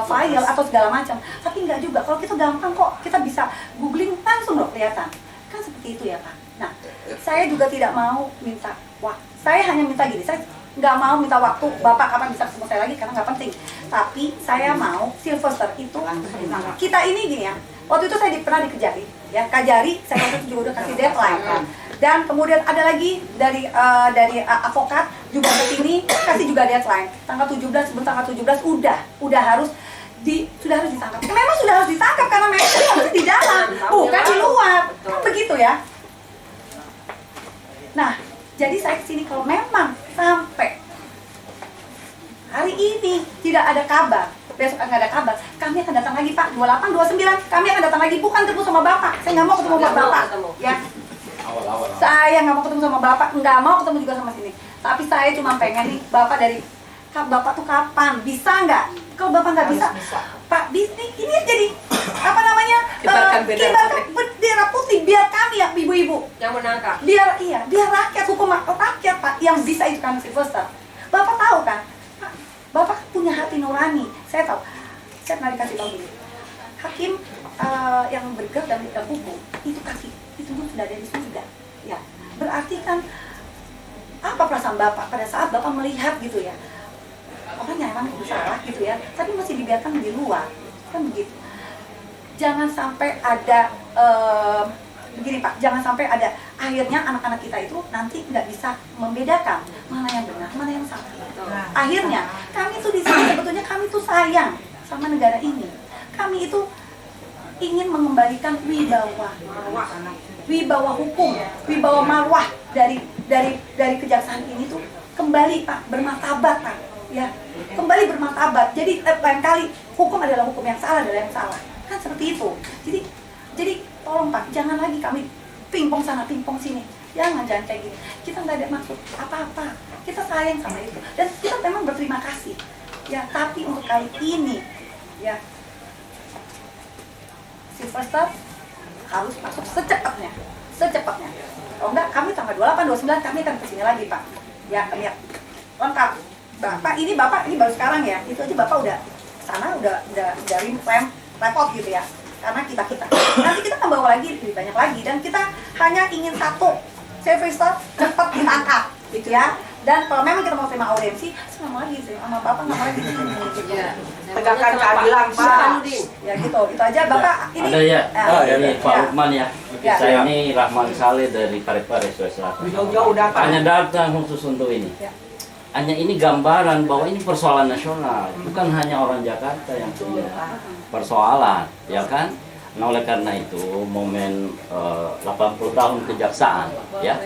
file atau segala macam? Tapi enggak juga. Kalau kita gampang kok, kita bisa googling langsung loh kelihatan. Kan seperti itu ya Pak. Nah, saya juga tidak mau minta saya hanya minta gini, saya nggak mau minta waktu Bapak kapan bisa ketemu saya lagi karena nggak penting. Tapi saya mau Silvelter itu kita ini gini ya. Waktu itu saya pernah di Kejari, ya Kajari saya waktu itu juga udah kasih deadline. Dan kemudian ada lagi dari advokat juga ke sini kasih juga deadline. Tanggal 17 sebelum tanggal 17 sudah harus ditangkap. Memang sudah harus ditangkap karena memang harus di dalam, bukan di luar. Kan begitu ya. Nah, jadi saya kesini kalau memang sampai hari ini tidak ada kabar, besok nggak ada kabar, kami akan datang lagi Pak, 28, 29, kami akan datang lagi, bukan ketemu sama Bapak, saya nggak mau ketemu sama Bapak, ya. Saya nggak mau ketemu sama Bapak, nggak mau ketemu juga sama sini, tapi saya cuma pengen nih, Bapak tuh kapan, bisa nggak? Kalau Bapak nggak bisa, Pak, ini jadi, apa namanya, kibarkan bendera putih, biar kami ya, ibu-ibu yang menangkap, biar rakyat, hukum rakyat Pak, yang bisa itu kan Silvelter. Bapak tahu kan, Bapak punya hati nurani, saya tahu. Saya pernah dikasih tahu gini, hakim yang bergerak dalam bidang hukum itu sudah ada di surga, ya. Berarti kan apa perasaan Bapak pada saat Bapak melihat gitu ya, orang yang emang bersalah gitu ya, tapi masih dibiarkan di luar, kan begitu. Jangan sampai ada begini Pak, jangan sampai ada akhirnya anak-anak kita itu nanti nggak bisa membedakan mana yang benar, mana yang salah. Akhirnya kami itu di sini sebetulnya kami itu sayang sama negara ini. Kami itu ingin mengembalikan wibawa hukum, wibawa marwah dari kejaksaan ini tuh kembali Pak, bermartabat Pak, ya, kembali bermartabat. Jadi lain kali hukum adalah hukum, yang salah adalah yang salah, kan seperti itu. Jadi tolong Pak, jangan lagi kami pingpong sana, pingpong sini. Jangan kayak gini. Kita nggak ada maksud apa-apa. Kita sayang sama itu. Dan kita memang berterima kasih. Ya, tapi untuk kali ini, ya, Silvelter harus masuk secepatnya. secepatnya. Kalau enggak, kami tanggal 28, 29 kami akan kesini lagi Pak. Ya, lihat lengkap. Bapak ini baru sekarang ya. Itu aja Bapak udah sana udah repot gitu ya. Karena kita nanti kita akan bawa lagi lebih banyak lagi, dan kita hanya ingin satu, Sylvester cepat ditangkap gitu ya. Dan kalau memang kita mau terima audiensi, sama lagi sih, sama Bapak nggak mau lagi Tegakkan keadilan, Pak. Ya gitu, itu aja Bapak ini. Ada ya, ini Pak ya. Lukman ya. Ya. Saya ini Rahman Saleh dari Parepare, Sulawesi Selatan. Jauh-jauh datang. Hanya datang khusus untuk ini. Ya. Hanya ini gambaran bahwa ini persoalan nasional, bukan hanya orang Jakarta yang punya persoalan, ya kan? Nah, oleh karena itu momen 80 tahun kejaksaan, ya,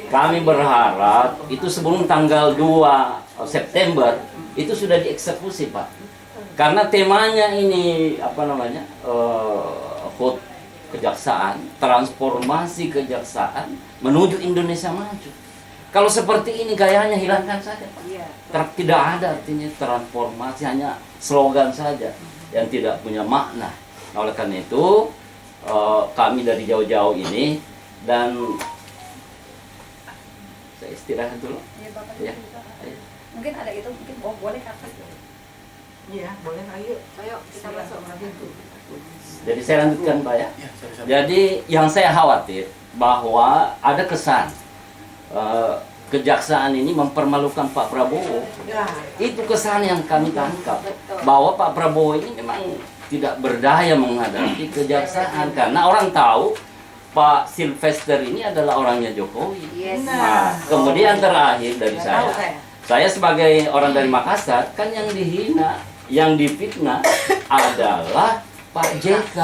kami berharap itu sebelum tanggal 2 September itu sudah dieksekusi, Pak. Karena temanya ini HUT kejaksaan, transformasi kejaksaan menuju Indonesia maju. Kalau seperti ini gayanya hilangkan saja, Pak. Tidak ada artinya transformasi, hanya slogan saja yang tidak punya makna. Nah, oleh karena itu kami dari jauh-jauh ini, dan saya istirahat dulu. Ya, Bapak. Ya. Mungkin ada itu, mungkin boleh kata. Iya, boleh, ayo. Ayo kita masuk itu. Jadi saya lanjutkan, Pak ya. Jadi yang saya khawatir bahwa ada kesan kejaksaan ini mempermalukan Pak Prabowo. Itu kesan yang kami tangkap, bahwa Pak Prabowo ini memang tidak berdaya menghadapi kejaksaan, karena orang tahu Pak Sylvester ini adalah orangnya Jokowi. Nah, kemudian terakhir dari saya sebagai orang dari Makassar, kan yang dihina, yang difitnah adalah Pak JK.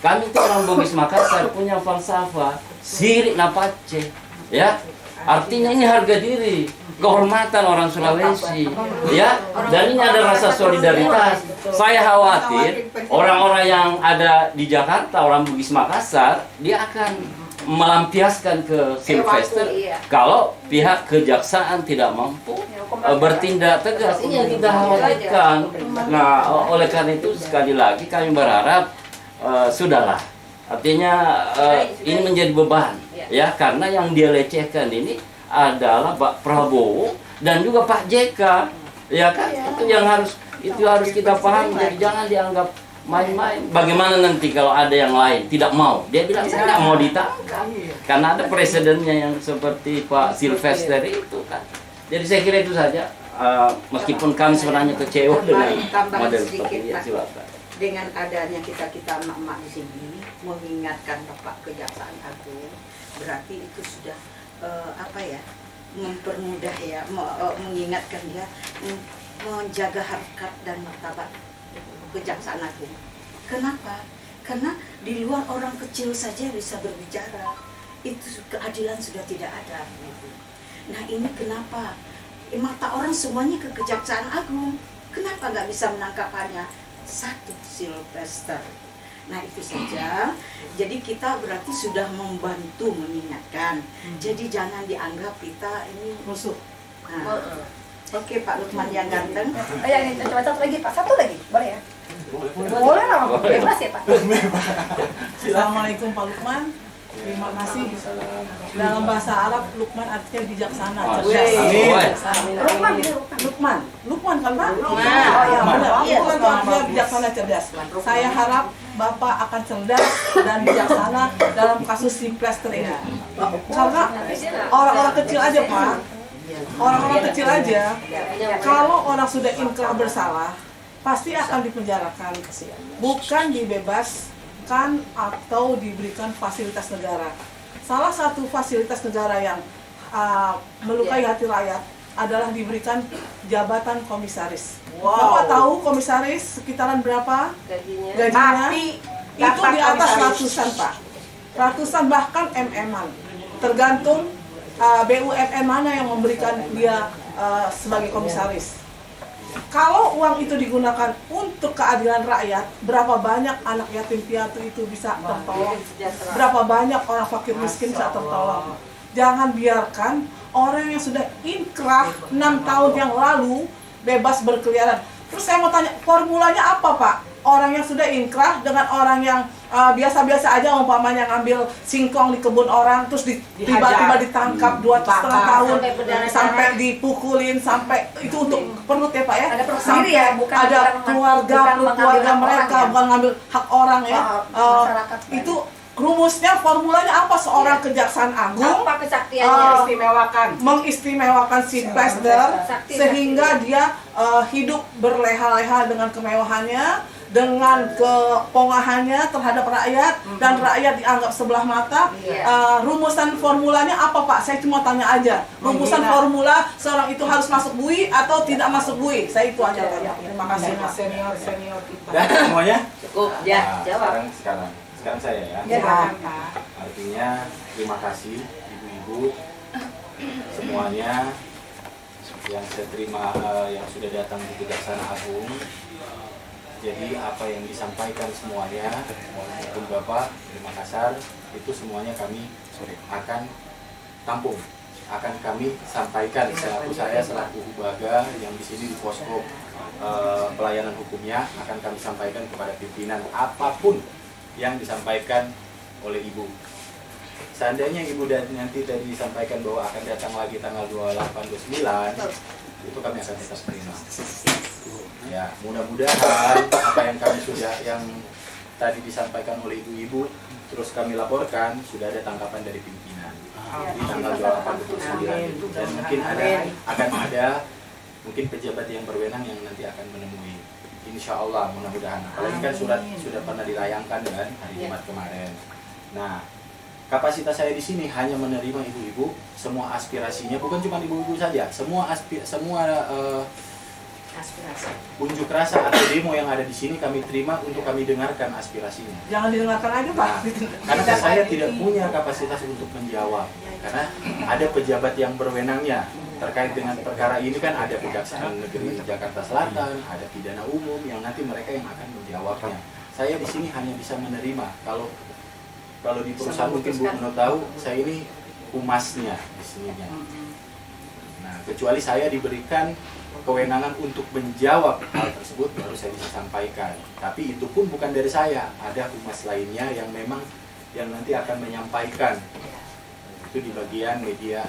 Kami itu orang Bugis Makassar punya falsafah sirik napace, ya. Artinya ini harga diri, kehormatan orang Sulawesi, ya. Dan ini ada rasa solidaritas. Saya khawatir orang-orang yang ada di Jakarta, orang Bugis Makassar, dia akan melampiaskan ke Sylvester kalau pihak kejaksaan tidak mampu bertindak tegas. Ini yang kita khawatirkan. Nah, oleh karena itu sekali lagi kami berharap sudahlah. Artinya ini menjadi beban, ya, karena yang dia lecehkan ini adalah Pak Prabowo dan juga Pak JK, ya kan? Itu yang harus kita pahami. Jadi jangan dianggap main-main. Bagaimana nanti kalau ada yang lain tidak mau? Dia bilang saya tidak mau ditangkap, karena ada presidennya yang seperti Pak Sylvester itu kan. Jadi saya kira itu saja. Meskipun kami sebenarnya kecewa dengan model seperti ini. Silakan. Dengan adanya kita emak-emak di sini mengingatkan Bapak Kejaksaan Agung, berarti itu sudah mempermudah ya, mengingatkan dia menjaga harkat dan martabat Kejaksaan Agung. Kenapa? Karena di luar orang kecil saja bisa berbicara, itu keadilan sudah tidak ada. Nah, ini kenapa mata orang semuanya ke Kejaksaan Agung? Kenapa nggak bisa menangkap hanya satu Sylvester? Nah, itu saja. Jadi kita berarti sudah membantu mengingatkan. Jadi jangan dianggap kita ini musuh. Nah, oke, Pak Lukman yang ganteng. Ini coba satu lagi Pak, satu lagi, boleh ya? Boleh lah, bebas ya Pak. Assalamualaikum Pak Lukman. Terima kasih. Dalam bahasa Arab, Lukman artinya bijaksana, cerdas. Lukman kan Pak? Lukman dia bijaksana, cerdas. Saya harap Bapak akan cerdas dan bijaksana dalam kasus Sylvester ini. Karena orang-orang kecil aja Pak, orang-orang kecil aja, kalau orang sudah inkrah bersalah, pasti akan dipenjarakan, bukan dibebaskan atau diberikan fasilitas negara. Salah satu fasilitas negara yang melukai hati rakyat adalah diberikan jabatan komisaris. Bapak tahu komisaris sekitaran berapa gajinya? Itu di atas ratusan Pak, ratusan bahkan MM-an. Tergantung BUMN mana yang memberikan dia sebagai komisaris. Kalau uang itu digunakan untuk keadilan rakyat, berapa banyak anak yatim piatu itu bisa tertolong? Berapa banyak orang fakir miskin bisa tertolong? Jangan biarkan orang yang sudah inkrah 6 tahun yang lalu bebas berkeliaran. Terus saya mau tanya, formulanya apa Pak? Orang yang sudah inkrah dengan orang yang biasa-biasa aja umpamanya ngambil singkong di kebun orang terus tiba-tiba ditangkap 2,5 tahun sampai dipukulin sampai itu untuk perut ya Pak ya? Ada perut Sampai sendiri ya, bukan ada keluarga hak mereka orang ya? bukan ngambil hak orang ya. Masyarakat Itu rumusnya formulanya apa seorang kejaksaan agung Apa kesaktiannya? mengistimewakan si Plesner sehingga dia hidup berleha-leha dengan kemewahannya, dengan kepongahannya terhadap rakyat dan rakyat dianggap sebelah mata. Rumusan formulanya apa Pak? Saya cuma tanya aja. Rumusan formula seorang itu harus masuk BUI atau tidak masuk BUI? Saya itu aja Pak. Terima kasih Pak. Senior kita. Dan semuanya? Cukup, ya, jawab. Sekarang saya ya. Artinya terima kasih ibu-ibu semuanya yang saya terima yang sudah datang di Kejaksaan Agung. Jadi apa yang disampaikan semuanya maupun Bapak di Makassar itu semuanya kami akan tampung, akan kami sampaikan selaku Hubaga yang di sini di posko pelayanan hukumnya akan kami sampaikan kepada pimpinan apapun yang disampaikan oleh Ibu. Seandainya Ibu nanti tadi disampaikan bahwa akan datang lagi tanggal 28-29, itu kami akan tetap terima. Ya, mudah-mudahan apa yang kami yang tadi disampaikan oleh ibu-ibu terus kami laporkan sudah ada tangkapan dari pimpinan di tanggal 28-29 dan mungkin akan ada mungkin pejabat yang berwenang yang nanti akan menemui. Insya Allah mudah-mudahan. Apalagi kan surat sudah pernah dilayangkan kan hari Jumat kemarin. Nah, kapasitas saya di sini hanya menerima ibu-ibu semua aspirasinya, bukan cuma ibu-ibu saja, semua aspirasi unjuk rasa atau demo yang ada di sini kami terima untuk kami dengarkan aspirasinya. Jangan didengarkan aja Pak. Karena saya tidak punya kapasitas untuk menjawab, karena ada pejabat yang berwenangnya terkait dengan perkara ini kan ada Kejaksaan Negeri Jakarta Selatan, ada pidana umum yang nanti mereka yang akan menjawabnya. Saya di sini hanya bisa menerima. Kalau di perusahaan mungkin Bu Uno tahu, saya ini humasnya di sininya. Nah, kecuali saya diberikan kewenangan untuk menjawab hal tersebut baru saya bisa sampaikan. Tapi itu pun bukan dari saya, ada humas lainnya yang memang yang nanti akan menyampaikan. Itu di bagian media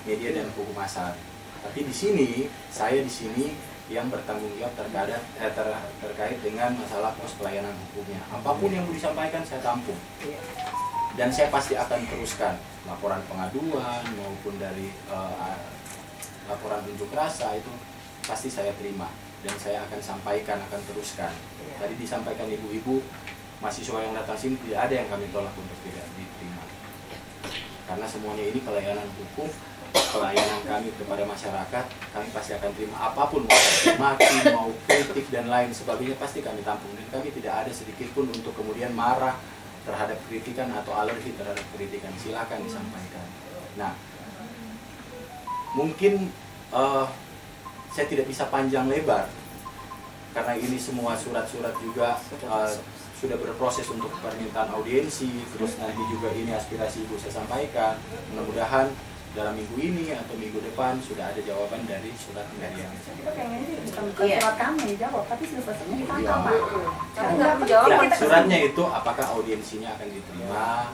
dan kehumasan. Tapi di sini saya di sini yang bertanggung jawab terkait dengan masalah pos pelayanan hukumnya. Apapun yang disampaikan saya tampung. Dan saya pasti akan teruskan laporan pengaduan maupun dari laporan unjuk rasa itu pasti saya terima dan saya akan sampaikan, akan teruskan. Tadi disampaikan ibu-ibu mahasiswa yang datang sini tidak ada yang kami tolak untuk tidak diterima. Karena semuanya ini pelayanan hukum, pelayanan kami kepada masyarakat, kami pasti akan terima apapun mau maki, mau kritik dan lain sebagainya pasti kami tampung dan kami tidak ada sedikit pun untuk kemudian marah terhadap kritikan atau alergi terhadap kritikan. Silakan disampaikan. Nah, mungkin saya tidak bisa panjang lebar karena ini semua surat-surat juga sudah berproses untuk permintaan audiensi, terus nanti juga ini aspirasi Ibu saya sampaikan. Mudah-mudahan dalam minggu ini atau minggu depan sudah ada jawaban dari surat dari yang Bukan surat kami jawab, tapi selesainya ditangkap Pak. Suratnya itu apakah audiensinya akan diterima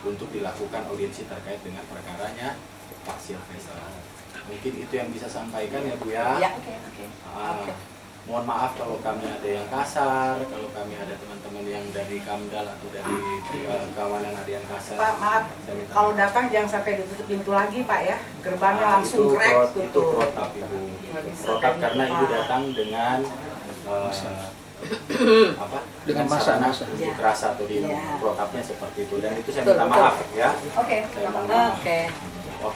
untuk dilakukan audiensi terkait dengan perkaranya Pak Silvester. Mungkin itu yang bisa sampaikan ya Bu ya. Oke. Mohon maaf kalau kami ada yang kasar, kalau kami ada teman-teman yang dari Kamdal atau dari kawanan ada yang kasar. Pak, maaf, kalau datang jangan sampai ditutup pintu lagi Pak ya, gerbangnya langsung crack. Itu protap Ibu. Protap karena Ibu datang dengan dengan sarana unjuk rasa atau di protapnya seperti itu dan itu saya minta maaf ya. Oke.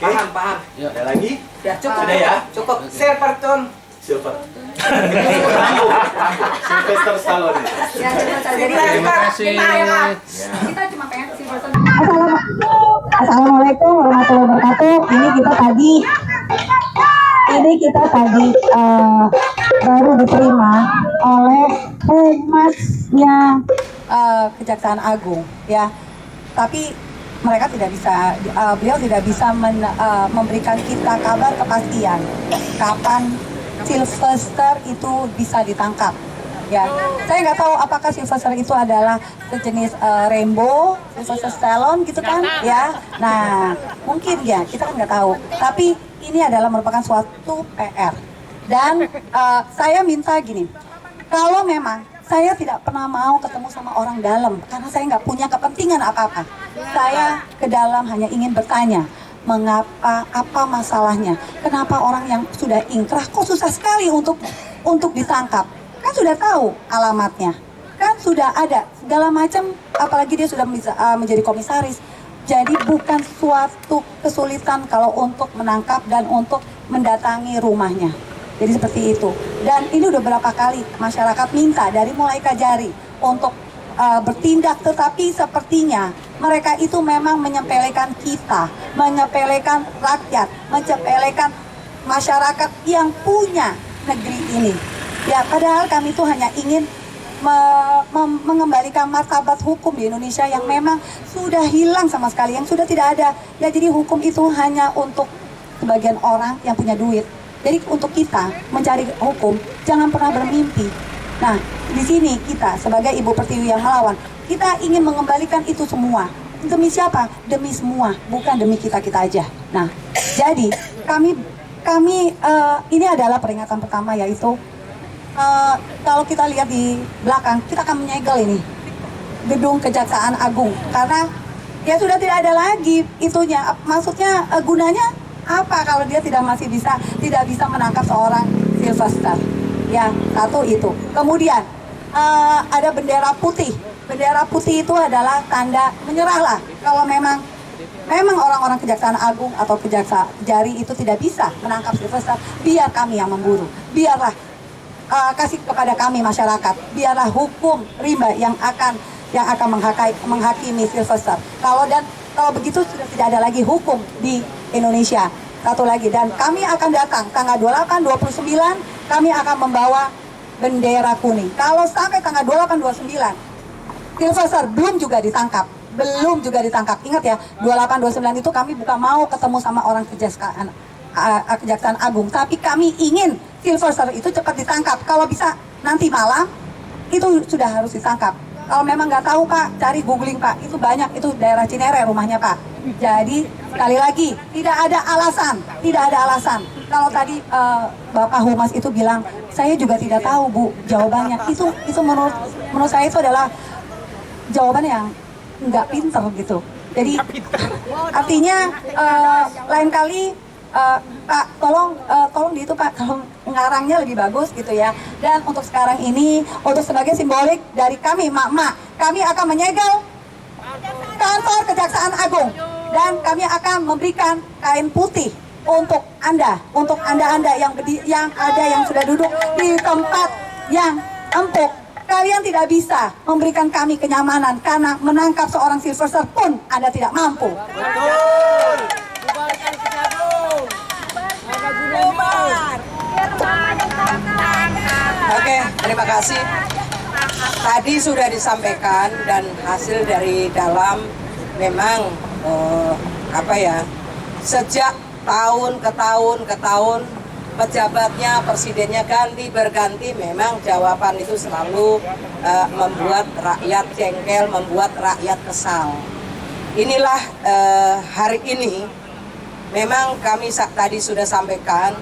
Paham. Ada lagi? Ya, cukup. Sudah ya? Cukup. Silverton. Sylvester Stallone. Terima kasih. Kita cuma pengen Silverton. Assalamualaikum warahmatullahi wabarakatuh. Ini kita tadi baru diterima oleh humasnya Kejaksaan Agung ya. Tapi mereka tidak bisa, beliau tidak bisa memberikan kita kabar kepastian kapan Sylvester itu bisa ditangkap. Ya, saya nggak tahu apakah Sylvester itu adalah sejenis Rainbow, Sylvester Stallone gitu kan? Ya, nah mungkin ya kita kan nggak tahu. Tapi ini adalah merupakan suatu PR. Dan saya minta gini, kalau memang saya tidak pernah mau ketemu sama orang dalam karena saya nggak punya kepentingan apa-apa. Saya ke dalam hanya ingin bertanya, mengapa, apa masalahnya? Kenapa orang yang sudah ingkrah kok susah sekali untuk ditangkap? Kan sudah tahu alamatnya, kan sudah ada segala macam, apalagi dia sudah menjadi komisaris. Jadi bukan suatu kesulitan kalau untuk menangkap dan untuk mendatangi rumahnya. Jadi seperti itu. Dan ini udah berapa kali masyarakat minta dari mulai Kajari untuk bertindak, tetapi sepertinya mereka itu memang menyepelekan kita, menyepelekan rakyat, menyepelekan masyarakat yang punya negeri ini. Ya, padahal kami itu hanya ingin mengembalikan martabat hukum di Indonesia yang memang sudah hilang sama sekali, yang sudah tidak ada. Ya, jadi hukum itu hanya untuk sebagian orang yang punya duit. Jadi untuk kita mencari hukum, jangan pernah bermimpi. Nah, di sini kita sebagai Ibu Pertiwi yang melawan, kita ingin mengembalikan itu semua. Demi siapa? Demi semua, bukan demi kita-kita aja. Nah, jadi kami ini adalah peringatan pertama, yaitu kalau kita lihat di belakang, kita akan menyegel ini gedung Kejaksaan Agung karena ya sudah tidak ada lagi itunya. Maksudnya gunanya apa kalau dia tidak bisa menangkap seorang Sylvester? Ya, satu itu. Kemudian ada bendera putih. Bendera putih itu adalah tanda menyerahlah kalau memang orang-orang Kejaksaan Agung atau Kejari itu tidak bisa menangkap Sylvester, biar kami yang memburu. Biarlah kasih kepada kami masyarakat, biarlah hukum rimba yang akan menghakimi Sylvester. Kalau begitu sudah tidak ada lagi hukum di Indonesia. Satu lagi, dan kami akan datang tanggal 28, 29, kami akan membawa bendera kuning. Kalau sampai tanggal 28, 29 Sylvester belum juga ditangkap. Ingat ya, 28, 29 itu kami bukan mau ketemu sama orang Kejaksaan Agung, tapi kami ingin Sylvester itu cepat ditangkap. Kalau bisa nanti malam itu sudah harus ditangkap. Kalau memang nggak tahu Pak, cari googling Pak. Itu banyak, itu daerah Cinere rumahnya Pak. Jadi sekali lagi tidak ada alasan. Kalau tadi Bapak Humas itu bilang, saya juga tidak tahu Bu jawabannya. Itu menurut saya itu adalah jawaban yang nggak pinter gitu. Jadi artinya lain kali Pak, tolong di itu Pak, tolong ngarangnya lebih bagus gitu ya. Dan untuk sekarang ini, untuk sebagai simbolik dari kami, mak-mak, kami akan menyegel kantor Kejaksaan Agung dan kami akan memberikan kain putih untuk anda yang sudah duduk di tempat yang empuk. Kalian tidak bisa memberikan kami kenyamanan karena menangkap seorang Sylvester pun Anda tidak mampu. Betul. Oke, terima kasih. Tadi sudah disampaikan dan hasil dari dalam memang sejak tahun ke tahun pejabatnya, presidennya berganti, memang jawaban itu selalu membuat rakyat jengkel, membuat rakyat kesal. Inilah hari ini memang kami tadi sudah sampaikan,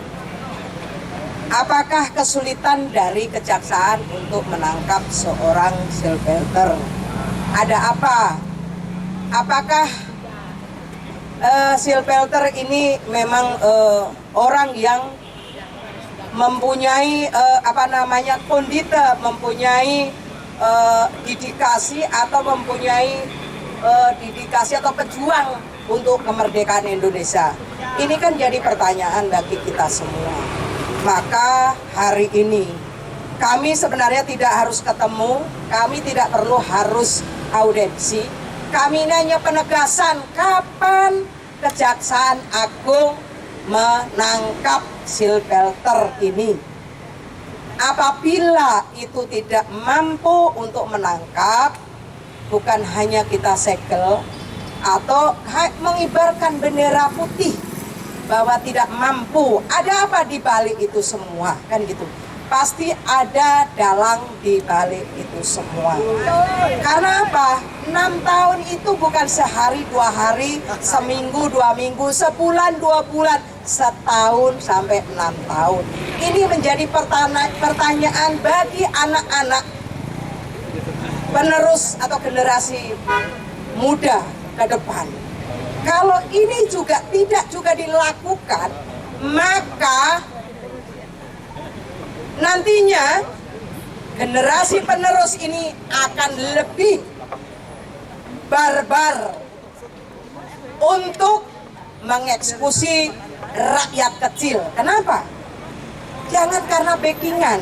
apakah kesulitan dari kejaksaan untuk menangkap seorang Sylvester? Ada apa? Apakah Sylvester ini memang orang yang mempunyai kondite, mempunyai dedikasi atau pejuang untuk kemerdekaan Indonesia? Ini kan jadi pertanyaan bagi kita semua. Maka hari ini kami sebenarnya tidak harus ketemu, kami tidak perlu harus audiensi. Kami hanya penegasan kapan Kejaksaan Agung menangkap Sylvester ini. Apabila itu tidak mampu untuk menangkap, bukan hanya kita segel atau mengibarkan bendera putih bahwa tidak mampu. Ada apa di balik itu semua? Kan gitu. Pasti ada dalang di balik itu semua. Karena apa? 6 tahun itu bukan sehari, 2 hari, seminggu, 2 minggu, sebulan, 2 bulan, setahun sampai 6 tahun. Ini menjadi pertanyaan bagi anak-anak penerus atau generasi muda ke depan. Kalau ini juga tidak dilakukan, maka nantinya generasi penerus ini akan lebih barbar untuk mengeksekusi rakyat kecil. Kenapa? Jangan karena backingan.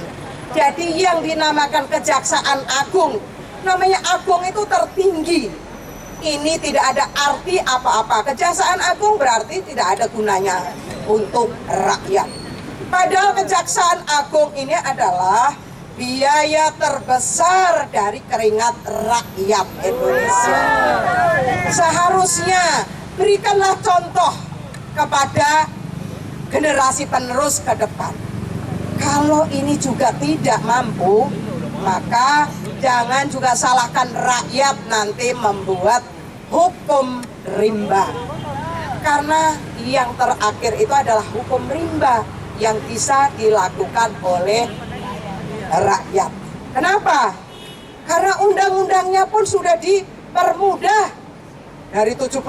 Jadi yang dinamakan Kejaksaan Agung, namanya Agung itu tertinggi. Ini tidak ada arti apa-apa. Kejaksaan Agung berarti tidak ada gunanya untuk rakyat. Padahal Kejaksaan Agung ini adalah biaya terbesar dari keringat rakyat Indonesia. Seharusnya berikanlah contoh kepada generasi penerus ke depan. Kalau ini juga tidak mampu, maka jangan juga salahkan rakyat nanti membuat hukum rimba. Karena yang terakhir itu adalah hukum rimba yang bisa dilakukan oleh rakyat. Kenapa? Karena undang-undangnya pun sudah dipermudah dari 78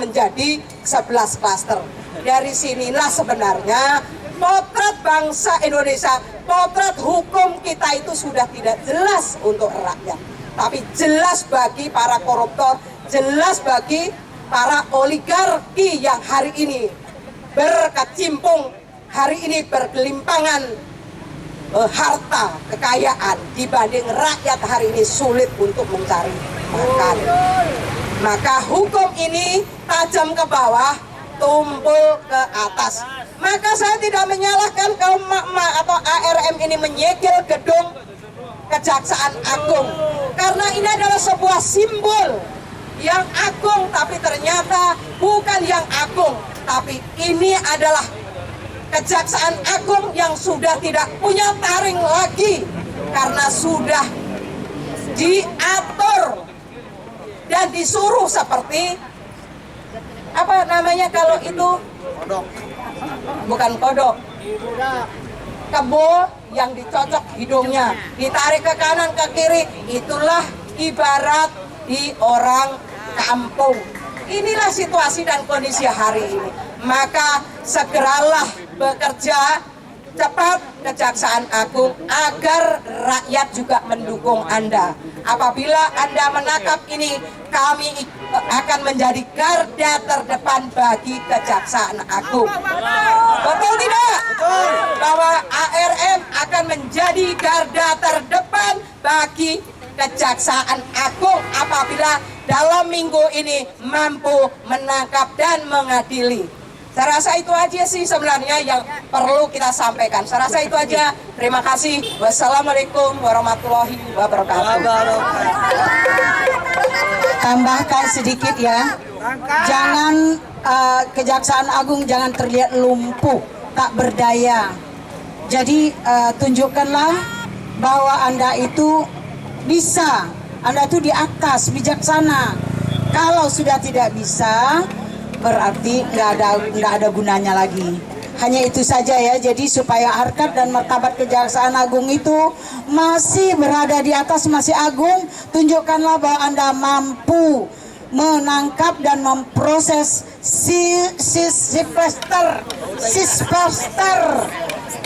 menjadi 11 klaster. Dari sinilah sebenarnya potret bangsa Indonesia, potret hukum kita itu sudah tidak jelas untuk rakyat, tapi jelas bagi para koruptor, jelas bagi para oligarki yang hari ini berkecimpung, hari ini bergelimpangan harta kekayaan dibanding rakyat hari ini sulit untuk mencari makan. Maka hukum ini tajam ke bawah, tumpul ke atas. Maka saya tidak menyalahkan kaum emak-emak atau ARM ini menyegel gedung Kejaksaan Agung, karena ini adalah sebuah simbol yang agung, tapi ternyata bukan yang agung, tapi ini adalah Kejaksaan Agung yang sudah tidak punya taring lagi karena sudah diatur dan disuruh seperti apa namanya kalau itu kodok. Bukan kodok, kebo yang dicocok hidungnya, ditarik ke kanan ke kiri, itulah ibarat di orang kampung. Inilah situasi dan kondisi hari ini. Maka segeralah bekerja cepat Kejaksaan Agung agar rakyat juga mendukung Anda. Apabila Anda menangkap ini, kami akan menjadi garda terdepan bagi Kejaksaan Agung. Betul tidak? Betul. Bahwa ARM akan menjadi garda terdepan bagi Kejaksaan Agung apabila dalam minggu ini mampu menangkap dan mengadili. Saya rasa itu aja sih sebenarnya yang perlu kita sampaikan. Saya rasa itu aja. Terima kasih. Wassalamualaikum warahmatullahi wabarakatuh. Tambahkan sedikit ya. Jangan Kejaksaan Agung jangan terlihat lumpuh, tak berdaya. Jadi tunjukkanlah bahwa Anda itu bisa, Anda itu di atas, bijaksana. Kalau sudah tidak bisa, berarti nggak ada gunanya lagi. Hanya itu saja ya. Jadi supaya harkat dan martabat Kejaksaan Agung itu masih berada di atas, masih agung, tunjukkanlah bahwa Anda mampu menangkap dan memproses si Sylvester.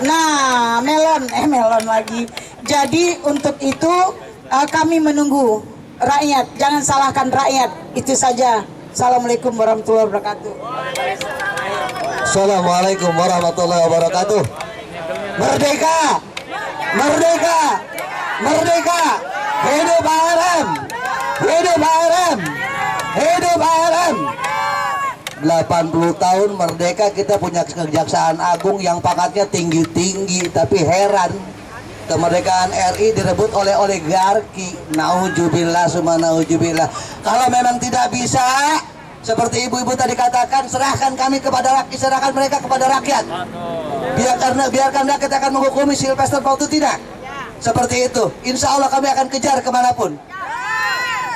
Nah, melon lagi. Jadi untuk itu kami menunggu rakyat. Jangan salahkan rakyat. Itu saja. Assalamualaikum warahmatullahi wabarakatuh. Assalamualaikum warahmatullahi wabarakatuh. Merdeka, merdeka, merdeka. Hidup ARM, hidup ARM, hidup ARM. 80 tahun merdeka, kita punya Kejaksaan Agung yang pangkatnya tinggi-tinggi, tapi heran kemerdekaan RI direbut oleh oligarki. Nauzubillah summa nauzubillah. Kalau memang tidak bisa, Seperti ibu-ibu tadi katakan, serahkan kami kepada rakyat, serahkan mereka kepada rakyat. Biarkan rakyat akan menghukumi Sylvester Paututina. Seperti itu. Insya Allah kami akan kejar kemanapun.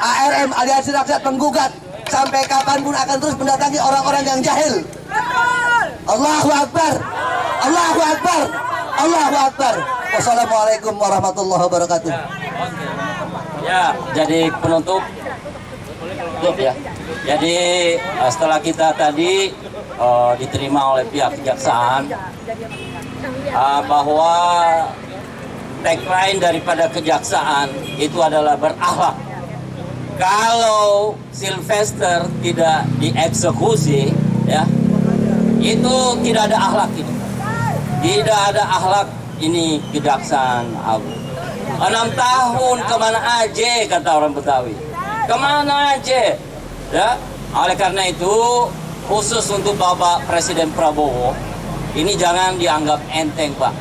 ARM Aliansi Rakyat menggugat sampai kapanpun akan terus mendatangi orang-orang yang jahil. Allahu Akbar, Allahu Akbar, Allahu Akbar. Wassalamualaikum warahmatullahi wabarakatuh. Ya, jadi penutup ya. Jadi setelah kita tadi diterima oleh pihak kejaksaan bahwa tagline daripada kejaksaan itu adalah berakhlak. Kalau Sylvester tidak dieksekusi, ya, itu tidak ada akhlak ini. Tidak ada akhlak ini Kejaksaan Agung. 6 tahun kemana aja kata orang Betawi. Kemana aja, ya. Oleh karena itu khusus untuk Bapak Presiden Prabowo, ini jangan dianggap enteng, Pak.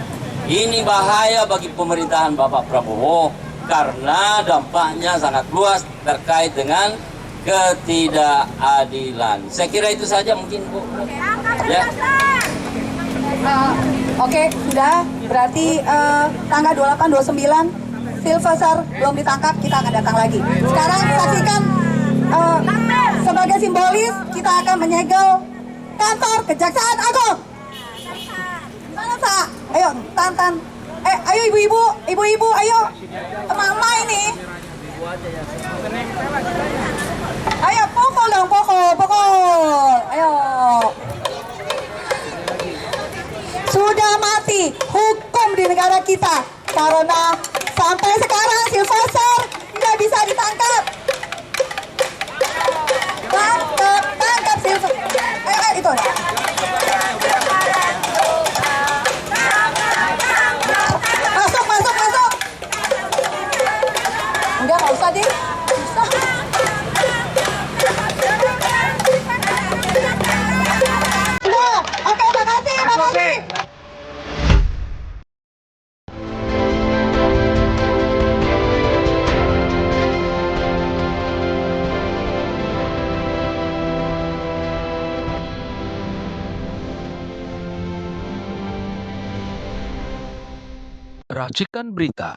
Ini bahaya bagi pemerintahan Bapak Prabowo karena dampaknya sangat luas terkait dengan ketidakadilan. Saya kira itu saja mungkin, Bu. Ya. Oke, sudah. Berarti tanggal 28, 29 Sylvester belum ditangkap, kita akan datang lagi. Sekarang saksikan sebagai simbolis kita akan menyegel kantor Kejaksaan Agung. Mana Sa? Ayo, Tan. Ayo ibu-ibu, ayo. Mama ini. Ayo pukul dong, pukul. Ayo. Sudah mati hukum di negara kita karena sampai sekarang Sylvester tidak bisa ditangkap. Tangkap Sylvester. Itu. Masuk. Enggak usah deh. Susah. Oke, makasih. Racikan Berita